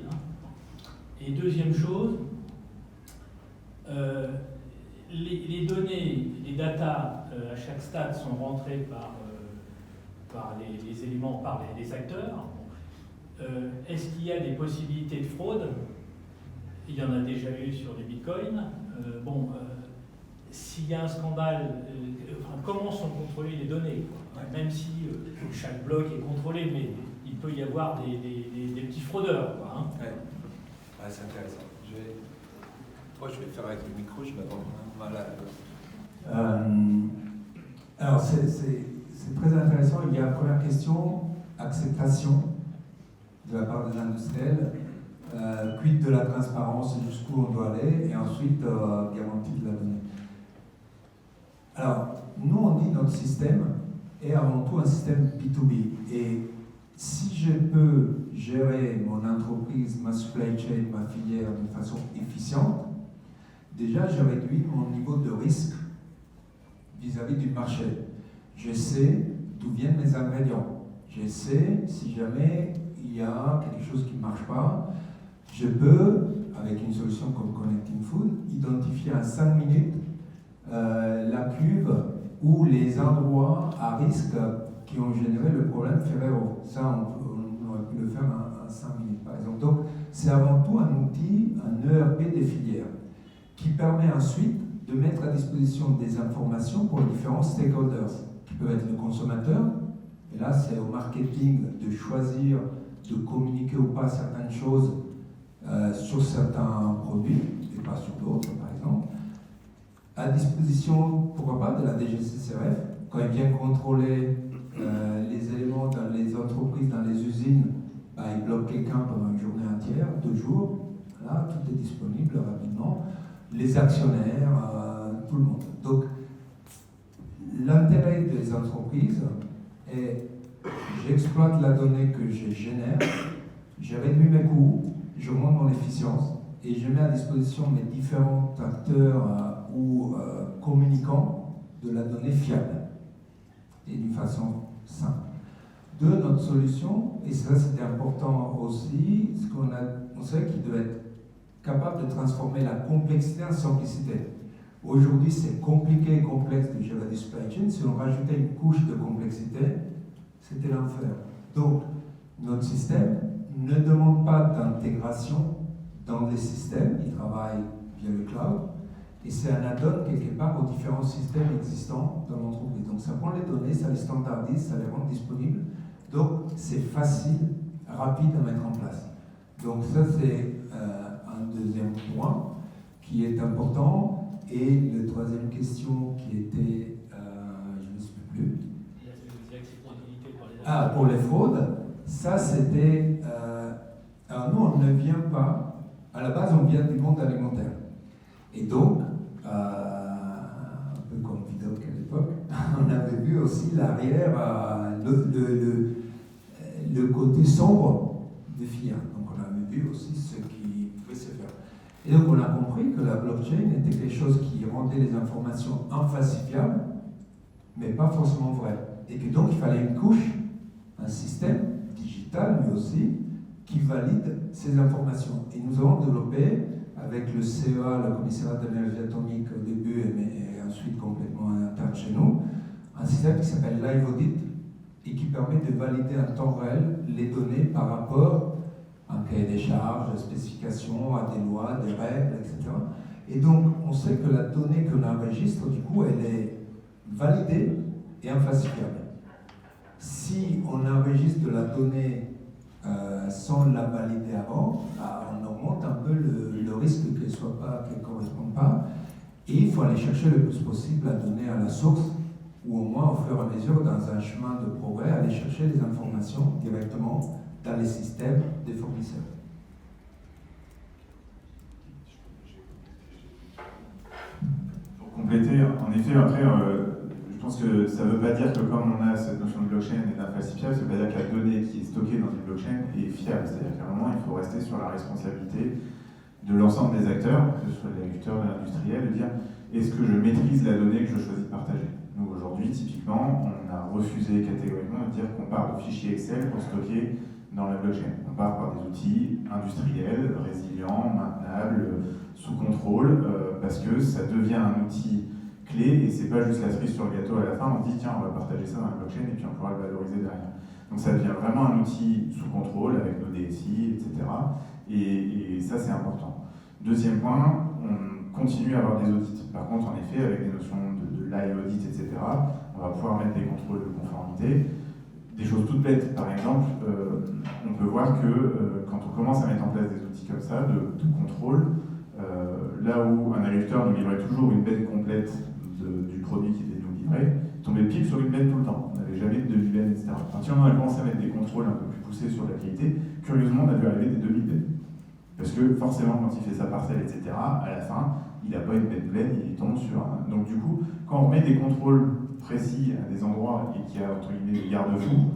Et deuxième chose, les données, les datas à chaque stade sont rentrées par les éléments, par les acteurs. Est-ce qu'il y a des possibilités de fraude? Il y en a déjà eu sur les bitcoins. S'il y a un scandale, comment sont contrôlées les données, quoi? Même si chaque bloc est contrôlé, mais il peut y avoir des petits fraudeurs, quoi, Ouais, c'est intéressant. Moi, je vais faire avec le micro, je m'attends mal à... Alors, c'est très intéressant. Il y a la première question, acceptation de la part des industriels, quid de la transparence et jusqu'où on doit aller, et ensuite garantie de la donnée. Alors, nous, on dit notre système est avant tout un système B2B. Et si je peux gérer mon entreprise, ma supply chain, ma filière de façon efficiente, déjà, je réduis mon niveau de risque vis-à-vis du marché. Je sais d'où viennent mes ingrédients. Je sais si jamais il y a quelque chose qui ne marche pas, je peux, avec une solution comme Connecting Food, identifier en 5 minutes la cuve ou les endroits à risque qui ont généré le problème Ferrero. Ça, on aurait pu le faire en 5 minutes, par exemple. Donc, c'est avant tout un outil, un ERP des filières, qui permet ensuite de mettre à disposition des informations pour les différents stakeholders, qui peuvent être le consommateur, et là c'est au marketing de choisir de communiquer ou pas certaines choses sur certains produits, et pas sur d'autres par exemple, à disposition, pourquoi pas, de la DGCCRF, quand il vient contrôler les éléments dans les entreprises, dans les usines, il bloque quelqu'un pendant une journée entière, 2 jours, là tout est disponible rapidement. Les actionnaires, tout le monde. Donc, l'intérêt des entreprises est j'exploite la donnée que je génère, je réduis mes coûts, j'augmente mon efficience et je mets à disposition mes différents acteurs ou communicants de la donnée fiable et d'une façon simple. de notre solution, et ça c'était important aussi, on sait qu'il doit être capable de transformer la complexité en simplicité. Aujourd'hui, c'est compliqué et complexe de gérer des supply chains. Si on rajoutait une couche de complexité, c'était l'enfer. Donc, notre système ne demande pas d'intégration dans les systèmes. Il travaille via le cloud. Et c'est un add-on quelque part aux différents systèmes existants dans l'entreprise. Donc, ça prend les données, ça les standardise, ça les rend disponibles. Donc, c'est facile, rapide à mettre en place. Donc, ça, c'est un deuxième point qui est important. Et la troisième question qui était, je ne sais plus. Ah, pour les fraudes, ça c'était. Alors nous, on ne vient pas. À la base, on vient du monde alimentaire. Et donc, un peu comme Vidocq à l'époque, on avait vu aussi l'arrière, le côté sombre des filières. Donc, on avait vu aussi ce qui pouvait se faire. Et donc on a compris que la blockchain était quelque chose qui rendait les informations infalsifiables, mais pas forcément vraies. Et que donc il fallait une couche, un système digital lui aussi, qui valide ces informations. Et nous avons développé, avec le CEA, le commissariat de l'énergie atomique au début, et ensuite complètement interne chez nous, un système qui s'appelle Live Audit, et qui permet de valider en temps réel les données par rapport un cahier des charges, des spécifications, à des lois, des règles, etc. Et donc, on sait que la donnée qu'on enregistre, du coup, elle est validée et infalsifiable. Si on enregistre de la donnée sans la valider avant, on augmente un peu le risque qu'elle ne corresponde pas. Et il faut aller chercher le plus possible la donnée à la source, ou au moins, au fur et à mesure, dans un chemin de progrès, aller chercher les informations directement dans les systèmes des fournisseurs. Pour compléter, en effet, après, je pense que ça ne veut pas dire que comme on a cette notion de blockchain et d'infalsifiable, ça ne veut pas dire que la donnée qui est stockée dans une blockchain est fiable. C'est-à-dire qu'à un moment, il faut rester sur la responsabilité de l'ensemble des acteurs, que ce soit de l'agriculteur, de l'industriel, de dire est-ce que je maîtrise la donnée que je choisis de partager. Nous, aujourd'hui, typiquement, on a refusé catégoriquement de dire qu'on part de fichiers Excel pour stocker dans la blockchain. On part par des outils industriels, résilients, maintenables, sous contrôle, parce que ça devient un outil clé et c'est pas juste la cerise sur le gâteau à la fin, on se dit tiens on va partager ça dans la blockchain et puis on pourra le valoriser derrière. Donc ça devient vraiment un outil sous contrôle avec nos DSI, etc. Et ça c'est important. Deuxième point, on continue à avoir des audits. Par contre, en effet, avec des notions de live audit, etc., on va pouvoir mettre des contrôles de conformité. Des choses toutes bêtes, par exemple, on peut voir que quand on commence à mettre en place des outils comme ça, de contrôle, là où un agriculteur nous livrait toujours une benne complète du produit qui était nous livré, tombait pile sur une benne tout le temps. On n'avait jamais de demi-benne, etc. Quand on a commencé à mettre des contrôles un peu plus poussés sur la qualité, curieusement, on a vu arriver des demi-bennes. Parce que forcément, quand il fait sa parcelle, etc., à la fin, il n'a pas une benne pleine, il tombe sur un... Donc du coup, quand on met des contrôles précis à des endroits et qu'il y a, entre guillemets, des garde-fous,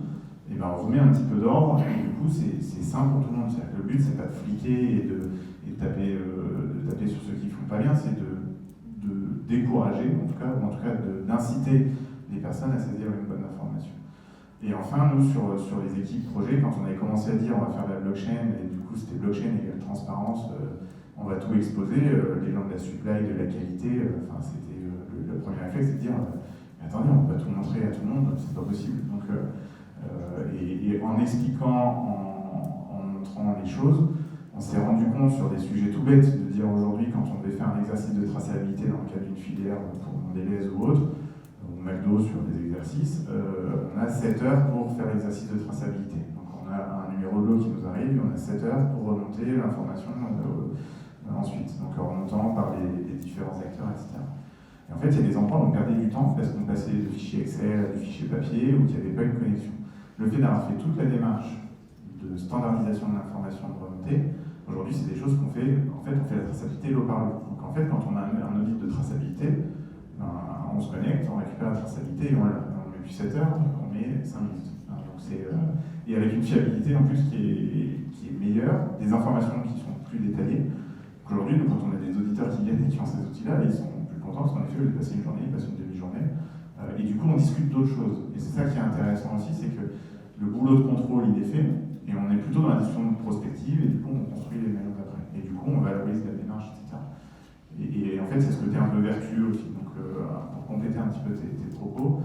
et ben on remet un petit peu d'ordre, et du coup, c'est simple pour tout le monde. C'est-à-dire que le but, c'est pas de fliquer et de taper sur ceux qui font pas bien, c'est de décourager, en tout cas d'inciter les personnes à saisir une bonne information. Et enfin, nous, sur les équipes projet, quand on avait commencé à dire on va faire de la blockchain, et du coup c'était blockchain égale transparence, on va tout exposer, les gens de la supply, de la qualité, c'était le premier réflexe, c'est de dire attendez, on ne peut pas tout montrer à tout le monde, c'est pas possible. Donc, et en expliquant, en montrant les choses, on s'est rendu compte sur des sujets tout bêtes, de dire aujourd'hui, quand on devait faire un exercice de traçabilité dans le cadre d'une filière pour Mondelez ou autre, ou McDo sur des exercices, on a 7 heures pour faire l'exercice de traçabilité. Donc on a un numéro de lot qui nous arrive, et on a 7 heures pour remonter l'information ensuite, donc en remontant par les différents acteurs, etc. Et en fait, il y a des endroits où on perdait du temps parce qu'on passait de fichier Excel à du fichier papier ou qu'il n'y avait pas une connexion. Le fait d'avoir fait toute la démarche de standardisation de l'information de remontée, aujourd'hui, c'est des choses qu'on fait. En fait, on fait la traçabilité lot par lot. Donc, en fait, quand on a un audit de traçabilité, on se connecte, on récupère la traçabilité et on met plus 7 heures, on met 5 minutes. Donc et avec une fiabilité en plus qui est meilleure, des informations qui sont plus détaillées. Aujourd'hui, quand on a des auditeurs qui viennent et qui ont ces outils-là, ils sont plus contents parce qu'en effet, ils passent une journée, ils passent une demi-journée. Et du coup, on discute d'autres choses. Et c'est ça qui est intéressant aussi, c'est que le boulot de contrôle, il est fait, et on est plutôt dans la discussion prospective, et du coup, on construit les maillons d'après. Et du coup, on valorise la démarche, etc. Et en fait, c'est ce côté un peu vertueux aussi. Donc, pour compléter un petit peu tes propos,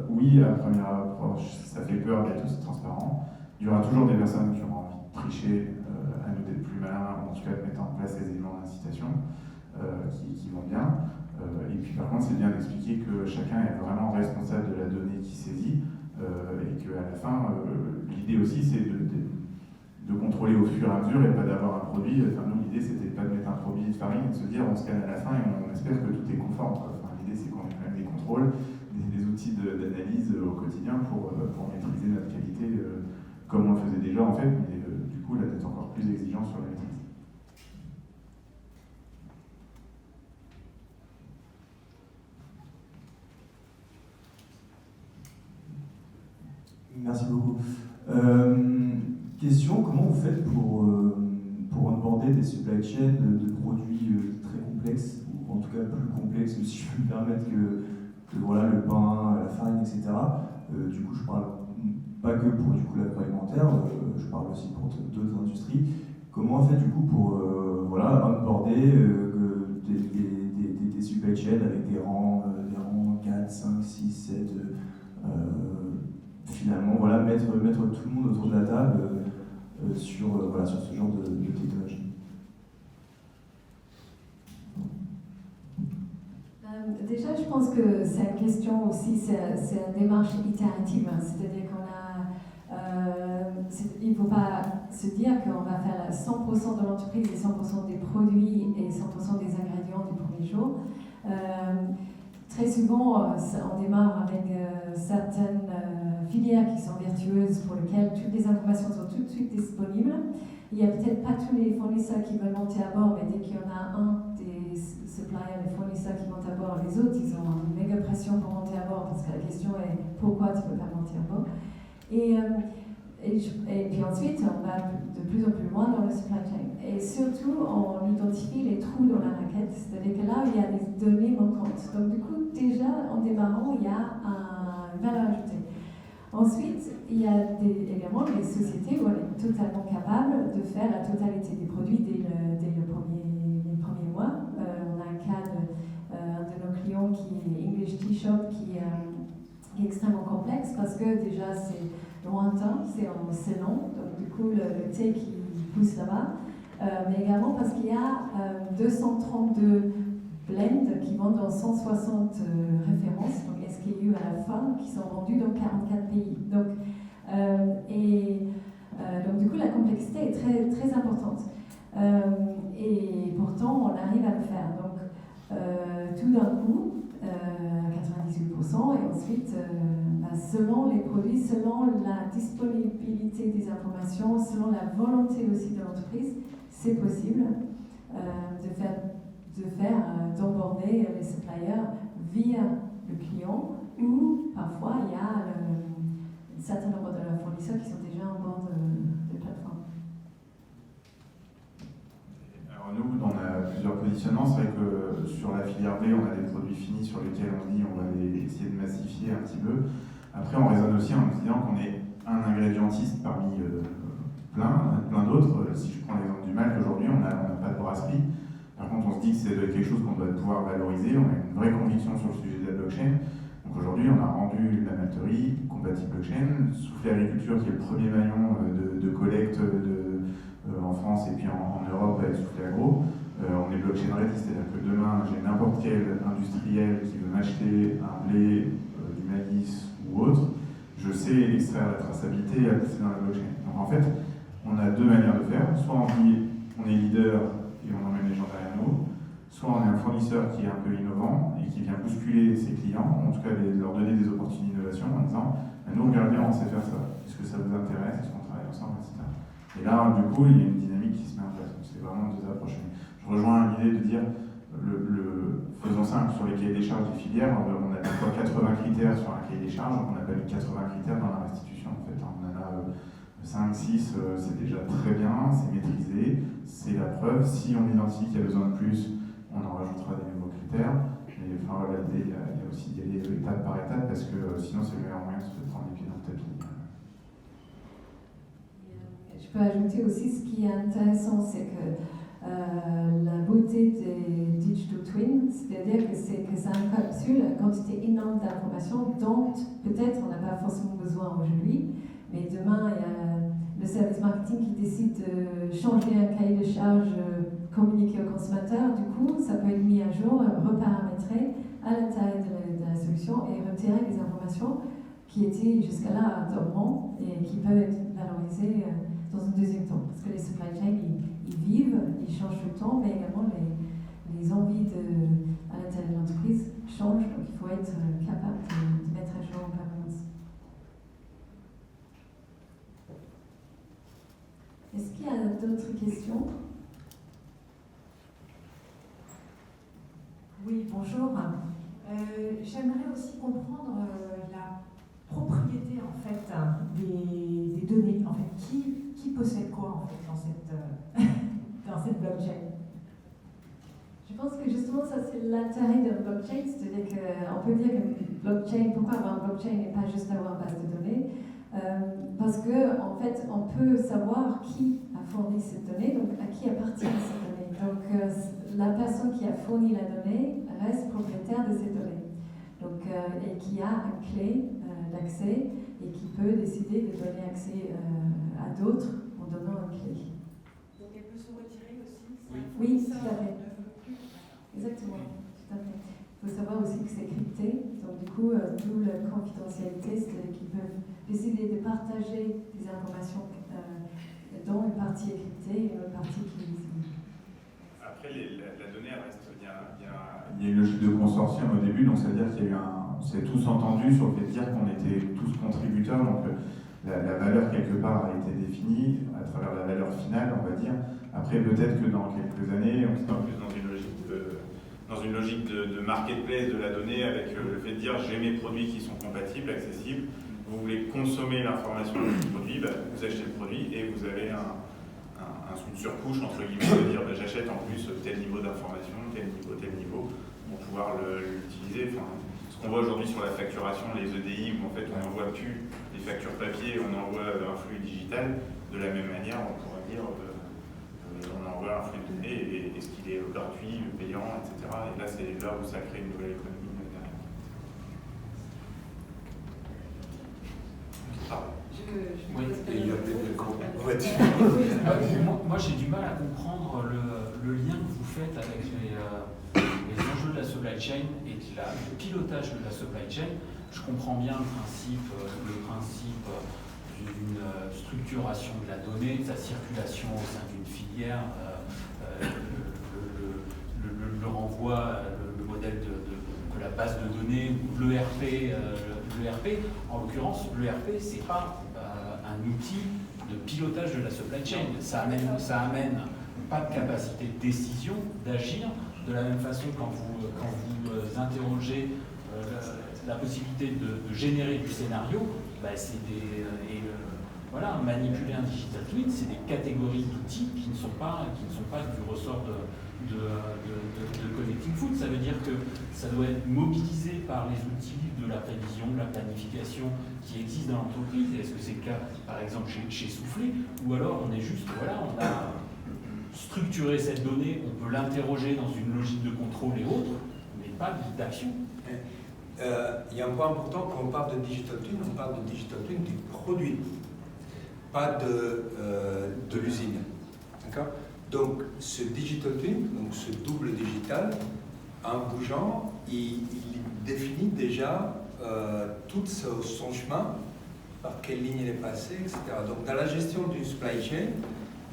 oui, à la première approche, ça fait peur d'être aussi transparent. Il y aura toujours des personnes qui auront envie de tricher, à nous d'être plus malins, ou en tout cas de mettre en place des éléments d'incitation qui vont bien. Et puis par contre, c'est bien d'expliquer que chacun est vraiment responsable de la donnée qu'il saisit, et qu'à la fin, l'idée aussi, c'est de contrôler au fur et à mesure et pas d'avoir un produit. Enfin, nous, l'idée, c'était pas de mettre un produit de farine et de se dire on scanne à la fin et on espère que tout est conforme. Enfin, l'idée, c'est qu'on ait quand même des contrôles, des outils d'analyse au quotidien pour maîtriser notre qualité comme on le faisait déjà en fait, mais du coup, là, d'être encore plus exigeant sur la maîtrise. Merci beaucoup. Question, comment vous faites pour onboarder des supply chains de produits très complexes, ou en tout cas plus complexes, si je peux me permettre, que voilà, le pain, la farine, etc. Du coup, je parle pas que pour du coup, l'agroalimentaire, je parle aussi pour d'autres industries. Comment on fait du coup pour voilà, onboarder des supply chains avec des rangs 4, 5, 6, 7 finalement, voilà, mettre tout le monde autour de la table sur ce genre de technologie. Déjà, je pense que c'est une question aussi, c'est une démarche itérative, c'est-à-dire il ne faut pas se dire qu'on va faire 100% de l'entreprise et 100% des produits et 100% des ingrédients du premier jour. Très souvent, on démarre avec certaines filières qui sont vertueuses pour lesquelles toutes les informations sont tout de suite disponibles. Il n'y a peut-être pas tous les fournisseurs qui veulent monter à bord, mais dès qu'il y en a un des suppliers, des fournisseurs qui montent à bord, les autres, ils ont une méga pression pour monter à bord parce que la question est pourquoi tu ne peux pas monter à bord. Et puis ensuite, on va de plus en plus loin dans le supply chain. Et surtout, on identifie les trous dans la raquette, c'est-à-dire que là, il y a des données manquantes. Donc du coup, déjà, en démarrant, il y a une valeur ajoutée. Ensuite, il y a également des sociétés où on est totalement capable de faire la totalité des produits dès les premiers mois. On a un cas d'un de nos clients qui est English Tea Shop qui est extrêmement complexe parce que déjà c'est lointain, c'est en Ceylan, donc du coup le thé qui pousse là-bas, mais également parce qu'il y a 232 blends qui vont dans 160 références, donc SKU à la fin, qui sont vendus dans 44 pays. Donc du coup, la complexité est très, très importante. Et pourtant, on arrive à le faire. Donc, tout d'un coup, à 98%, et ensuite, selon les produits, selon la disponibilité des informations, selon la volonté aussi de l'entreprise, c'est possible d'onboarder les suppliers via le client, ou parfois il y a un certain nombre de fournisseurs qui sont déjà en bord de plateforme. Alors nous, on a plusieurs positionnements. C'est vrai que sur la filière B, on a des produits finis sur lesquels on dit on va essayer de massifier un petit peu. Après, on raisonne aussi en disant qu'on est un ingrédientiste parmi plein d'autres. Si je prends l'exemple du malt, aujourd'hui, on n'a pas de brasserie. Par contre, on se dit que c'est quelque chose qu'on doit pouvoir valoriser. On a une vraie conviction sur le sujet de la blockchain. Donc aujourd'hui, on a rendu la malterie compatible blockchain. Soufflé Agriculture, qui est le premier maillon de collecte en France et puis en Europe avec Soufflé Agro. On est blockchain ready, c'est-à-dire que demain, j'ai n'importe quel industriel qui veut m'acheter un blé, du maïs ou autre. Je sais extraire la traçabilité et la passer dans la blockchain. Donc en fait, on a deux manières de faire. Soit on dit on est leader et on emmène les gens derrière nous, soit on est un fournisseur qui est un peu innovant et qui vient bousculer ses clients, en tout cas leur donner des opportunités d'innovation en disant nous regardez, on sait faire ça, est-ce que ça vous intéresse, est-ce qu'on travaille ensemble, etc. Et là, du coup, il y a une dynamique qui se met en place. Donc c'est vraiment deux approches. Je rejoins l'idée de dire faisons simple sur les cahiers des charges des filières, on a des fois 80 critères sur un cahier des charges, on n'a pas mis 80 critères dans la restitution en fait. On en a 5, 6, c'est déjà très bien, c'est maîtrisé, c'est la preuve. Si on identifie qu'il y a besoin de plus, on en rajoutera des nouveaux critères. Mais enfin, l'idée, il y a aussi d'y aller étape par étape parce que sinon c'est le meilleur moyen de se prendre les pieds dans le tapis. peux ajouter aussi ce qui est intéressant, c'est que la beauté des digital twins, c'est-à-dire que ça encapsule une quantité énorme d'informations dont peut-être on n'a pas forcément besoin aujourd'hui, mais demain il y a le service marketing qui décide de changer un cahier de charge communiqué au consommateur. Du coup, ça peut être mis à jour, reparamétré à l'intérieur de la solution et retirer des informations qui étaient jusqu'à là dormants et qui peuvent être valorisées dans un deuxième temps. Parce que les supply chains, ils vivent, ils changent tout le temps, mais également les envies à l'intérieur de l'entreprise changent, donc il faut être capable de mettre à jour en permanence. Est-ce qu'il y a d'autres questions? Oui, bonjour. J'aimerais aussi comprendre la propriété en fait des données. En fait, qui possède quoi en fait dans cette blockchain? Je pense que justement ça c'est l'intérêt de blockchain, c'est-à-dire qu'on peut dire que blockchain, pourquoi avoir un blockchain et pas juste avoir une base de données? Parce que en fait on peut savoir qui a fourni cette donnée, donc à qui appartient cette donnée. Donc la personne qui a fourni la donnée reste propriétaire de ces données, donc, et qui a une clé d'accès et qui peut décider de donner accès à d'autres en donnant une clé. Donc elle peut se retirer aussi? Oui, tout à fait. Exactement, tout à fait. Il faut savoir aussi que c'est crypté, donc du coup, d'où la confidentialité, c'est-à-dire qu'ils peuvent décider de partager des informations dont une partie est cryptée et une autre partie qui est visible. Après, la donnée reste. Il y a une logique de consortium au début, donc ça veut dire qu'il y a eu on s'est tous entendus sur le fait de dire qu'on était tous contributeurs, donc la valeur quelque part a été définie à travers la valeur finale, on va dire. Après, peut-être que dans quelques années, on sera plus dans une logique de marketplace de la donnée, avec le fait de dire j'ai mes produits qui sont compatibles, accessibles. Vous voulez consommer l'information du produit, vous achetez le produit et vous avez une surcouche entre guillemets de dire j'achète en plus tel niveau d'information, tel niveau, pour pouvoir l'utiliser. Enfin, ce qu'on voit aujourd'hui sur la facturation, les EDI, où en fait on n'envoie plus les factures papier, on envoie un flux digital, de la même manière on pourrait dire on envoie un flux de données et est-ce qu'il est gratuit, payant, etc. Et là c'est là où ça crée une nouvelle économie. Oui, et il y a peut-être Moi, j'ai du mal à comprendre le lien que vous faites avec les enjeux de la supply chain et le pilotage de la supply chain. Je comprends bien le principe d'une structuration de la donnée, de sa circulation au sein d'une filière, le renvoi, le modèle de la base de données ou l'ERP. En l'occurrence, l'ERP, c'est pas un outil de pilotage de la supply chain. Ça amène pas de capacité de décision, d'agir. De la même façon, quand vous interrogez la possibilité de générer du scénario, manipuler un digital twin, c'est des catégories d'outils qui ne sont pas du ressort de Connecting Food. Ça veut dire que ça doit être mobilisé par les outils de la prévision, de la planification qui existent dans l'entreprise. Est-ce que c'est le cas, par exemple, chez Soufflé, ou alors on est juste, on a structuré cette donnée, on peut l'interroger dans une logique de contrôle et autres, mais pas d'action. Il y a un point important, quand on parle de digital twin, on parle de digital twin du produit, pas de l'usine. D'accord ? Donc ce digital twin, donc ce double digital, en bougeant, il définit déjà tout son chemin, par quelle ligne il est passé, etc. Donc dans la gestion d'une supply chain,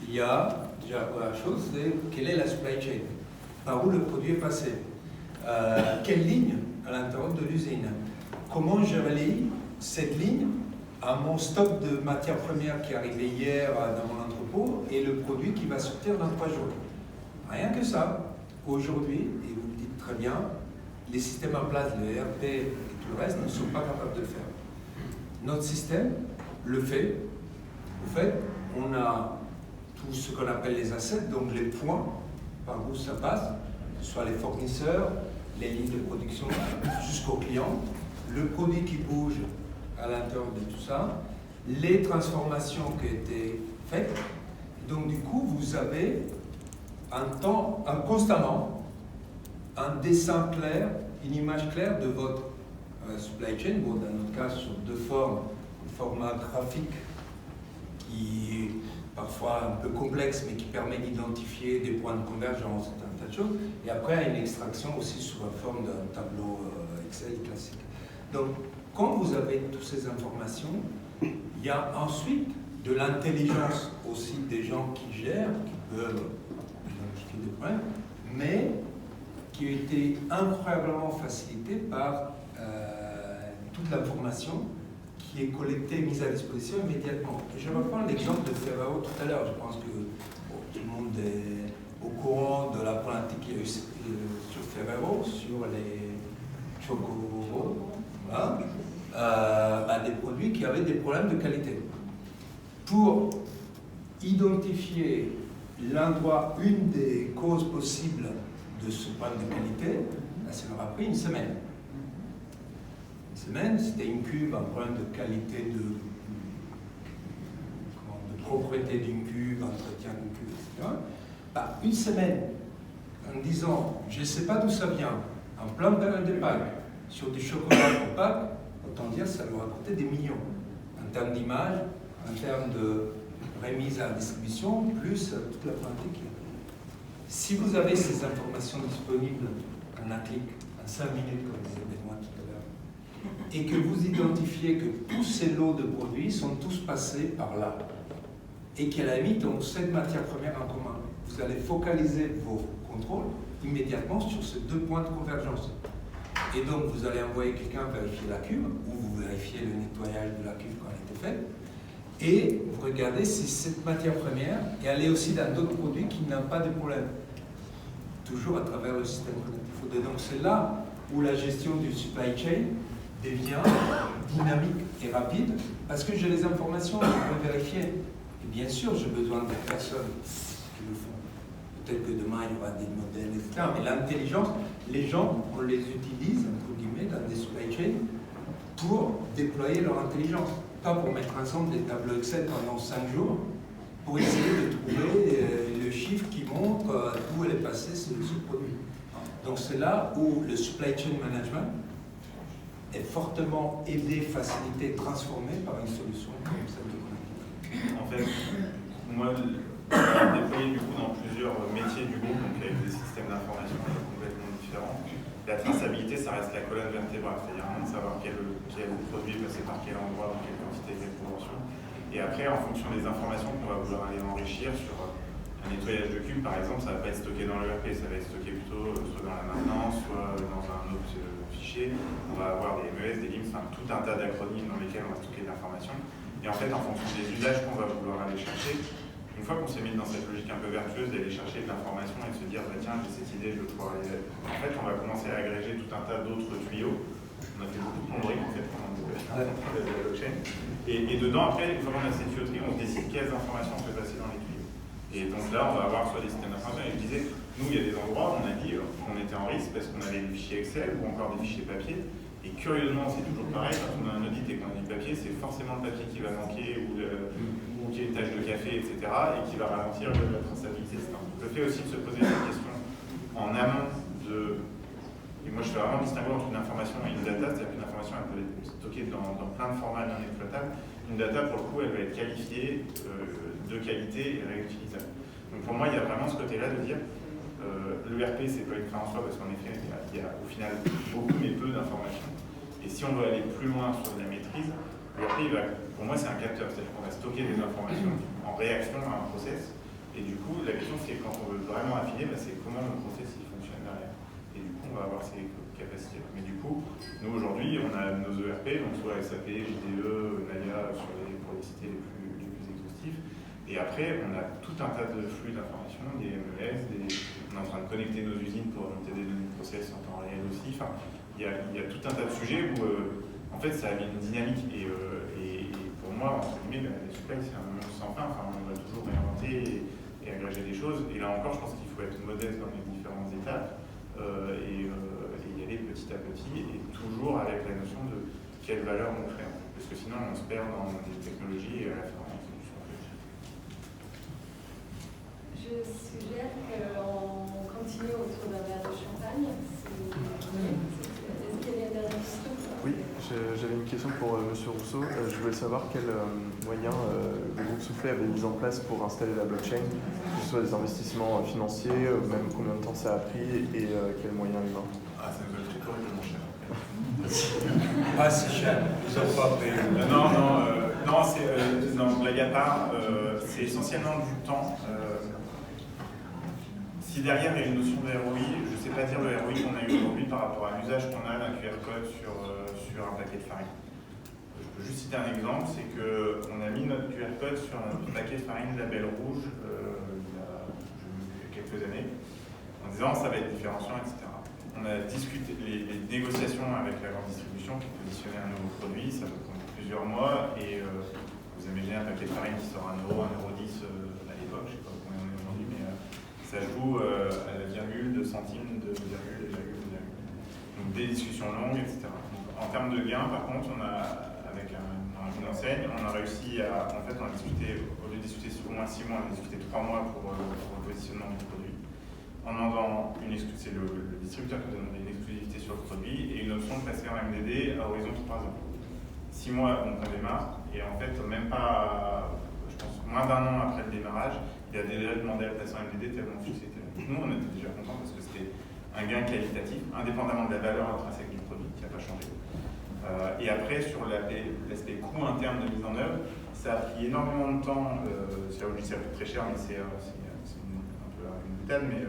il y a déjà la première chose, c'est quelle est la supply chain, par où le produit est passé, quelle ligne à l'intérieur de l'usine, comment je relie cette ligne à mon stock de matières premières qui est arrivé hier dans mon entrepôt et le produit qui va sortir dans 3 jours. Rien que ça, aujourd'hui, et vous le dites très bien, les systèmes en place, le ERP et tout le reste ne sont pas capables de le faire. Notre système le fait. En fait, on a tout ce qu'on appelle les assets, donc les points par où ça passe, que ce soit les fournisseurs, les lignes de production jusqu'au client, le produit qui bouge à l'intérieur de tout ça, les transformations qui étaient faite. Donc du coup, vous avez constamment un dessin clair, une image claire de votre supply chain, bon, dans notre cas sur deux formes, un format graphique qui est parfois un peu complexe mais qui permet d'identifier des points de convergence, un tas de choses, et après une extraction aussi sous la forme d'un tableau Excel classique. Donc quand vous avez toutes ces informations, il y a ensuite de l'intelligence aussi des gens qui gèrent, qui peuvent identifier des problèmes, mais qui a été incroyablement facilité par toute l'information qui est collectée et mise à disposition immédiatement. Je vais prendre l'exemple de Ferrero tout à l'heure. Je pense que tout le monde est au courant de la problématique qu'il y a eu sur Ferrero, sur les chocos, voilà, des produits qui avaient des problèmes de qualité. Pour identifier l'endroit, une des causes possibles de ce problème de qualité, ça leur a pris une semaine. Une semaine, c'était une cuve, un problème de qualité, de propriété d'une cuve, entretien d'une cuve, etc. Une semaine, en disant, je ne sais pas d'où ça vient, en plein période de Pâques, sur du chocolat pour Pâques, autant dire ça leur a coûté des millions, en termes d'image, en termes de remise à la distribution, plus toute la problématique. Si vous avez ces informations disponibles en un clic, en 5 minutes, comme disait Benoît tout à l'heure, et que vous identifiez que tous ces lots de produits sont tous passés par là, et qu'à la limite ont cette matière première en commun, vous allez focaliser vos contrôles immédiatement sur ces deux points de convergence. Et donc vous allez envoyer quelqu'un vérifier la cuve, ou vous vérifiez le nettoyage de la cuve quand elle a été faite, et vous regardez si cette matière première est allée aussi dans d'autres produits qui n'ont pas de problème. Toujours à travers le système connecté. Donc c'est là où la gestion du supply chain devient dynamique et rapide, parce que j'ai les informations, je peux vérifier. Et bien sûr, j'ai besoin de personnes qui le font. Peut-être que demain, il y aura des modèles, etc. Mais l'intelligence, les gens, on les utilise, entre guillemets, dans des supply chains pour déployer leur intelligence. Pas pour mettre ensemble des tableaux Excel pendant 5 jours, pour essayer de trouver le chiffre qui montre où elle est passée ce produit. Donc c'est là où le supply chain management est fortement aidé, facilité, transformé par une solution comme celle de Connected. En fait, moi, j'ai déployé du coup dans plusieurs métiers du groupe, donc avec des systèmes d'information complètement différents. La traçabilité, ça reste la colonne vertébrale, c'est-à-dire de savoir quel produit est passé par quel endroit, dans quelle quantité, quelle proportion. Et après, en fonction des informations qu'on va vouloir aller enrichir sur un nettoyage de cube, par exemple, ça ne va pas être stocké dans l'ERP, ça va être stocké plutôt soit dans la maintenance, soit dans un autre fichier. On va avoir des MES, des LIMS, enfin tout un tas d'acronymes dans lesquels on va stocker de l'information. Et en fait, en fonction des usages qu'on va vouloir aller chercher, une fois qu'on s'est mis dans cette logique un peu vertueuse d'aller chercher de l'information et de se dire, bah, tiens, j'ai cette idée, je veux pouvoir aller... En fait, on va commencer à agréger tout un tas d'autres tuyaux. On a fait beaucoup de plomberie, en fait, pendant la blockchain. Et dedans, après, une fois qu'on a cette tuyauterie, on décide quelles informations on peut passer dans les tuyaux. Et donc là, on va avoir soit des systèmes d'information. Et je disais, nous, il y a des endroits où on a dit qu'on était en risque parce qu'on avait des fichiers Excel ou encore des fichiers papier. Et curieusement, c'est toujours pareil, quand on a un audit et qu'on a du papier, c'est forcément le papier qui va manquer ou qu'il y a une tache de café, etc. et qui va ralentir la traçabilité. Le fait aussi de se poser cette question en amont de... Et moi, je fais vraiment distinguer entre une information et une data, c'est-à-dire qu'une information, elle peut être stockée dans plein de formats non exploitables. Une data, pour le coup, elle va être qualifiée de qualité et réutilisable. Donc pour moi, il y a vraiment ce côté-là de dire l'ERP, c'est pas une fin en soi, parce qu'en effet, il y a au final beaucoup mais peu d'informations. Et si on veut aller plus loin sur la maîtrise, l'ERP, pour moi, c'est un capteur, c'est-à-dire qu'on va stocker des informations en réaction à un process. Et du coup, la question, c'est quand on veut vraiment affiner, c'est comment le process il fonctionne derrière. Et du coup, on va avoir ces capacités. Mais du coup, nous aujourd'hui, on a nos ERP, donc soit SAP, JDE, Naya, pour les citer les plus exhaustifs. Et après, on a tout un tas de flux d'informations, des MES, on est en train de connecter nos usines pour remonter des données de process en temps réel aussi. Enfin, il y a tout un tas de sujets où, en fait, ça a une dynamique. Et pour moi, entre guillemets, les supply, c'est un monde sans fin. Enfin, on va toujours réinventer et agréger des choses. Et là encore, je pense qu'il faut être modeste dans les différentes étapes et y aller petit à petit et toujours avec la notion de quelle valeur on crée. Parce que sinon, on se perd dans des technologies et à la fin, on Je suggère qu'on continue autour d'un verre de champagne. Est-ce qu'il y a une dernière question? Oui, j'avais une question pour M. Rousseau. Je voulais savoir quels moyens le groupe Soufflet avait mis en place pour installer la blockchain, que ce soit des investissements financiers, même combien de temps ça a pris et quels moyens humains. Ah, ça me fait le truc horriblement cher. Pas si cher, ils ont pas payé. Non, blague à part, c'est essentiellement du temps. Si derrière il y a une notion de ROI, je ne sais pas dire le ROI qu'on a eu aujourd'hui par rapport à l'usage qu'on a d'un QR code sur un paquet de farine. Je peux juste citer un exemple, c'est qu'on a mis notre QR code sur un paquet de farine label rouge il y a quelques années, en disant ça va être différenciant, etc. On a discuté les négociations avec la grande distribution qui positionnait un nouveau produit, ça peut prendre plusieurs mois, et vous imaginez un paquet de farine qui sort 1 euro, 1,10 € à l'époque, je ne sais pas combien on est aujourd'hui, mais ça joue à la virgule de centimes de virgule. Donc des discussions longues, etc. Donc, en termes de gains, par contre, on a, avec une enseigne, on a réussi à, en fait, on a discuté, au lieu de discuter au moins 6 mois, on a discuté 3 mois pour le positionnement du produit. En demandant c'est le distributeur qui donne une exclusivité sur le produit et une option de passer en MDD à horizon 3 ans. 6 mois, donc on démarre, et en fait, même pas, je pense, moins d'1 an après le démarrage, il a déjà demandé à passer en MDD tellement le succès était là. Nous, on était déjà contents parce que c'était un gain qualitatif, indépendamment de la valeur intrinsèque du produit, qui n'a pas changé. Et après, sur l'aspect coût interne de mise en œuvre, ça a pris énormément de temps, c'est là où je dis ça coûte très cher, mais c'est un peu une boutade, mais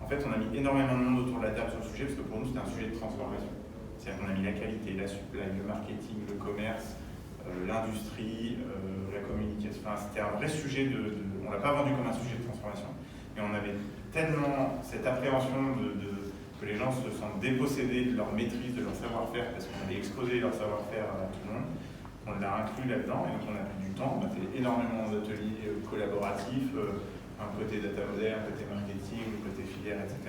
en fait, on a mis énormément de monde autour de la table sur le sujet, parce que pour nous, c'était un sujet de transformation. C'est-à-dire qu'on a mis la qualité, la supply, le marketing, le commerce, l'industrie, la communication. Enfin, c'était un vrai sujet on ne l'a pas vendu comme un sujet de transformation, mais on avait tellement cette appréhension que les gens se sentent dépossédés de leur maîtrise, de leur savoir-faire, parce qu'on allait exposer leur savoir-faire à tout le monde. On l'a inclus là-dedans, et donc on a pris du temps. On a fait énormément d'ateliers collaboratifs, un côté data model, un côté marketing, un côté filière, etc.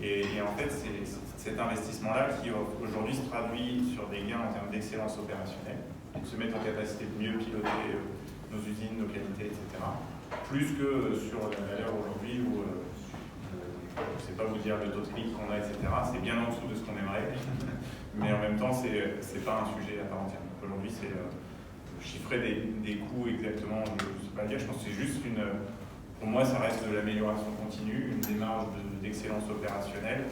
Et en fait, c'est cet investissement-là qui aujourd'hui se traduit sur des gains en termes d'excellence opérationnelle, et de se mettre en capacité de mieux piloter nos usines, nos qualités, etc. Plus que sur la valeur aujourd'hui où, je ne sais pas vous dire le taux de clic qu'on a, etc. C'est bien en dessous de ce qu'on aimerait, mais en même temps, c'est pas un sujet à part entière. Aujourd'hui, c'est chiffrer des coûts exactement, je ne sais pas dire, je pense que c'est juste pour moi, ça reste de l'amélioration continue, une démarche d'excellence opérationnelle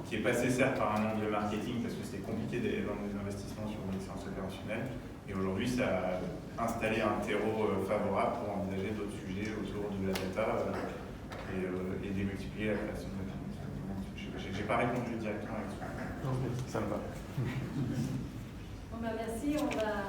qui est passée certes par un angle marketing parce que c'était compliqué d'aller vendre des investissements sur l'excellence opérationnelle. Et aujourd'hui, ça a installé un terreau favorable pour envisager d'autres sujets autour de la data et démultiplier la création de data. Je n'ai pas répondu directement avec ça. Ça me va. Bon, merci. On va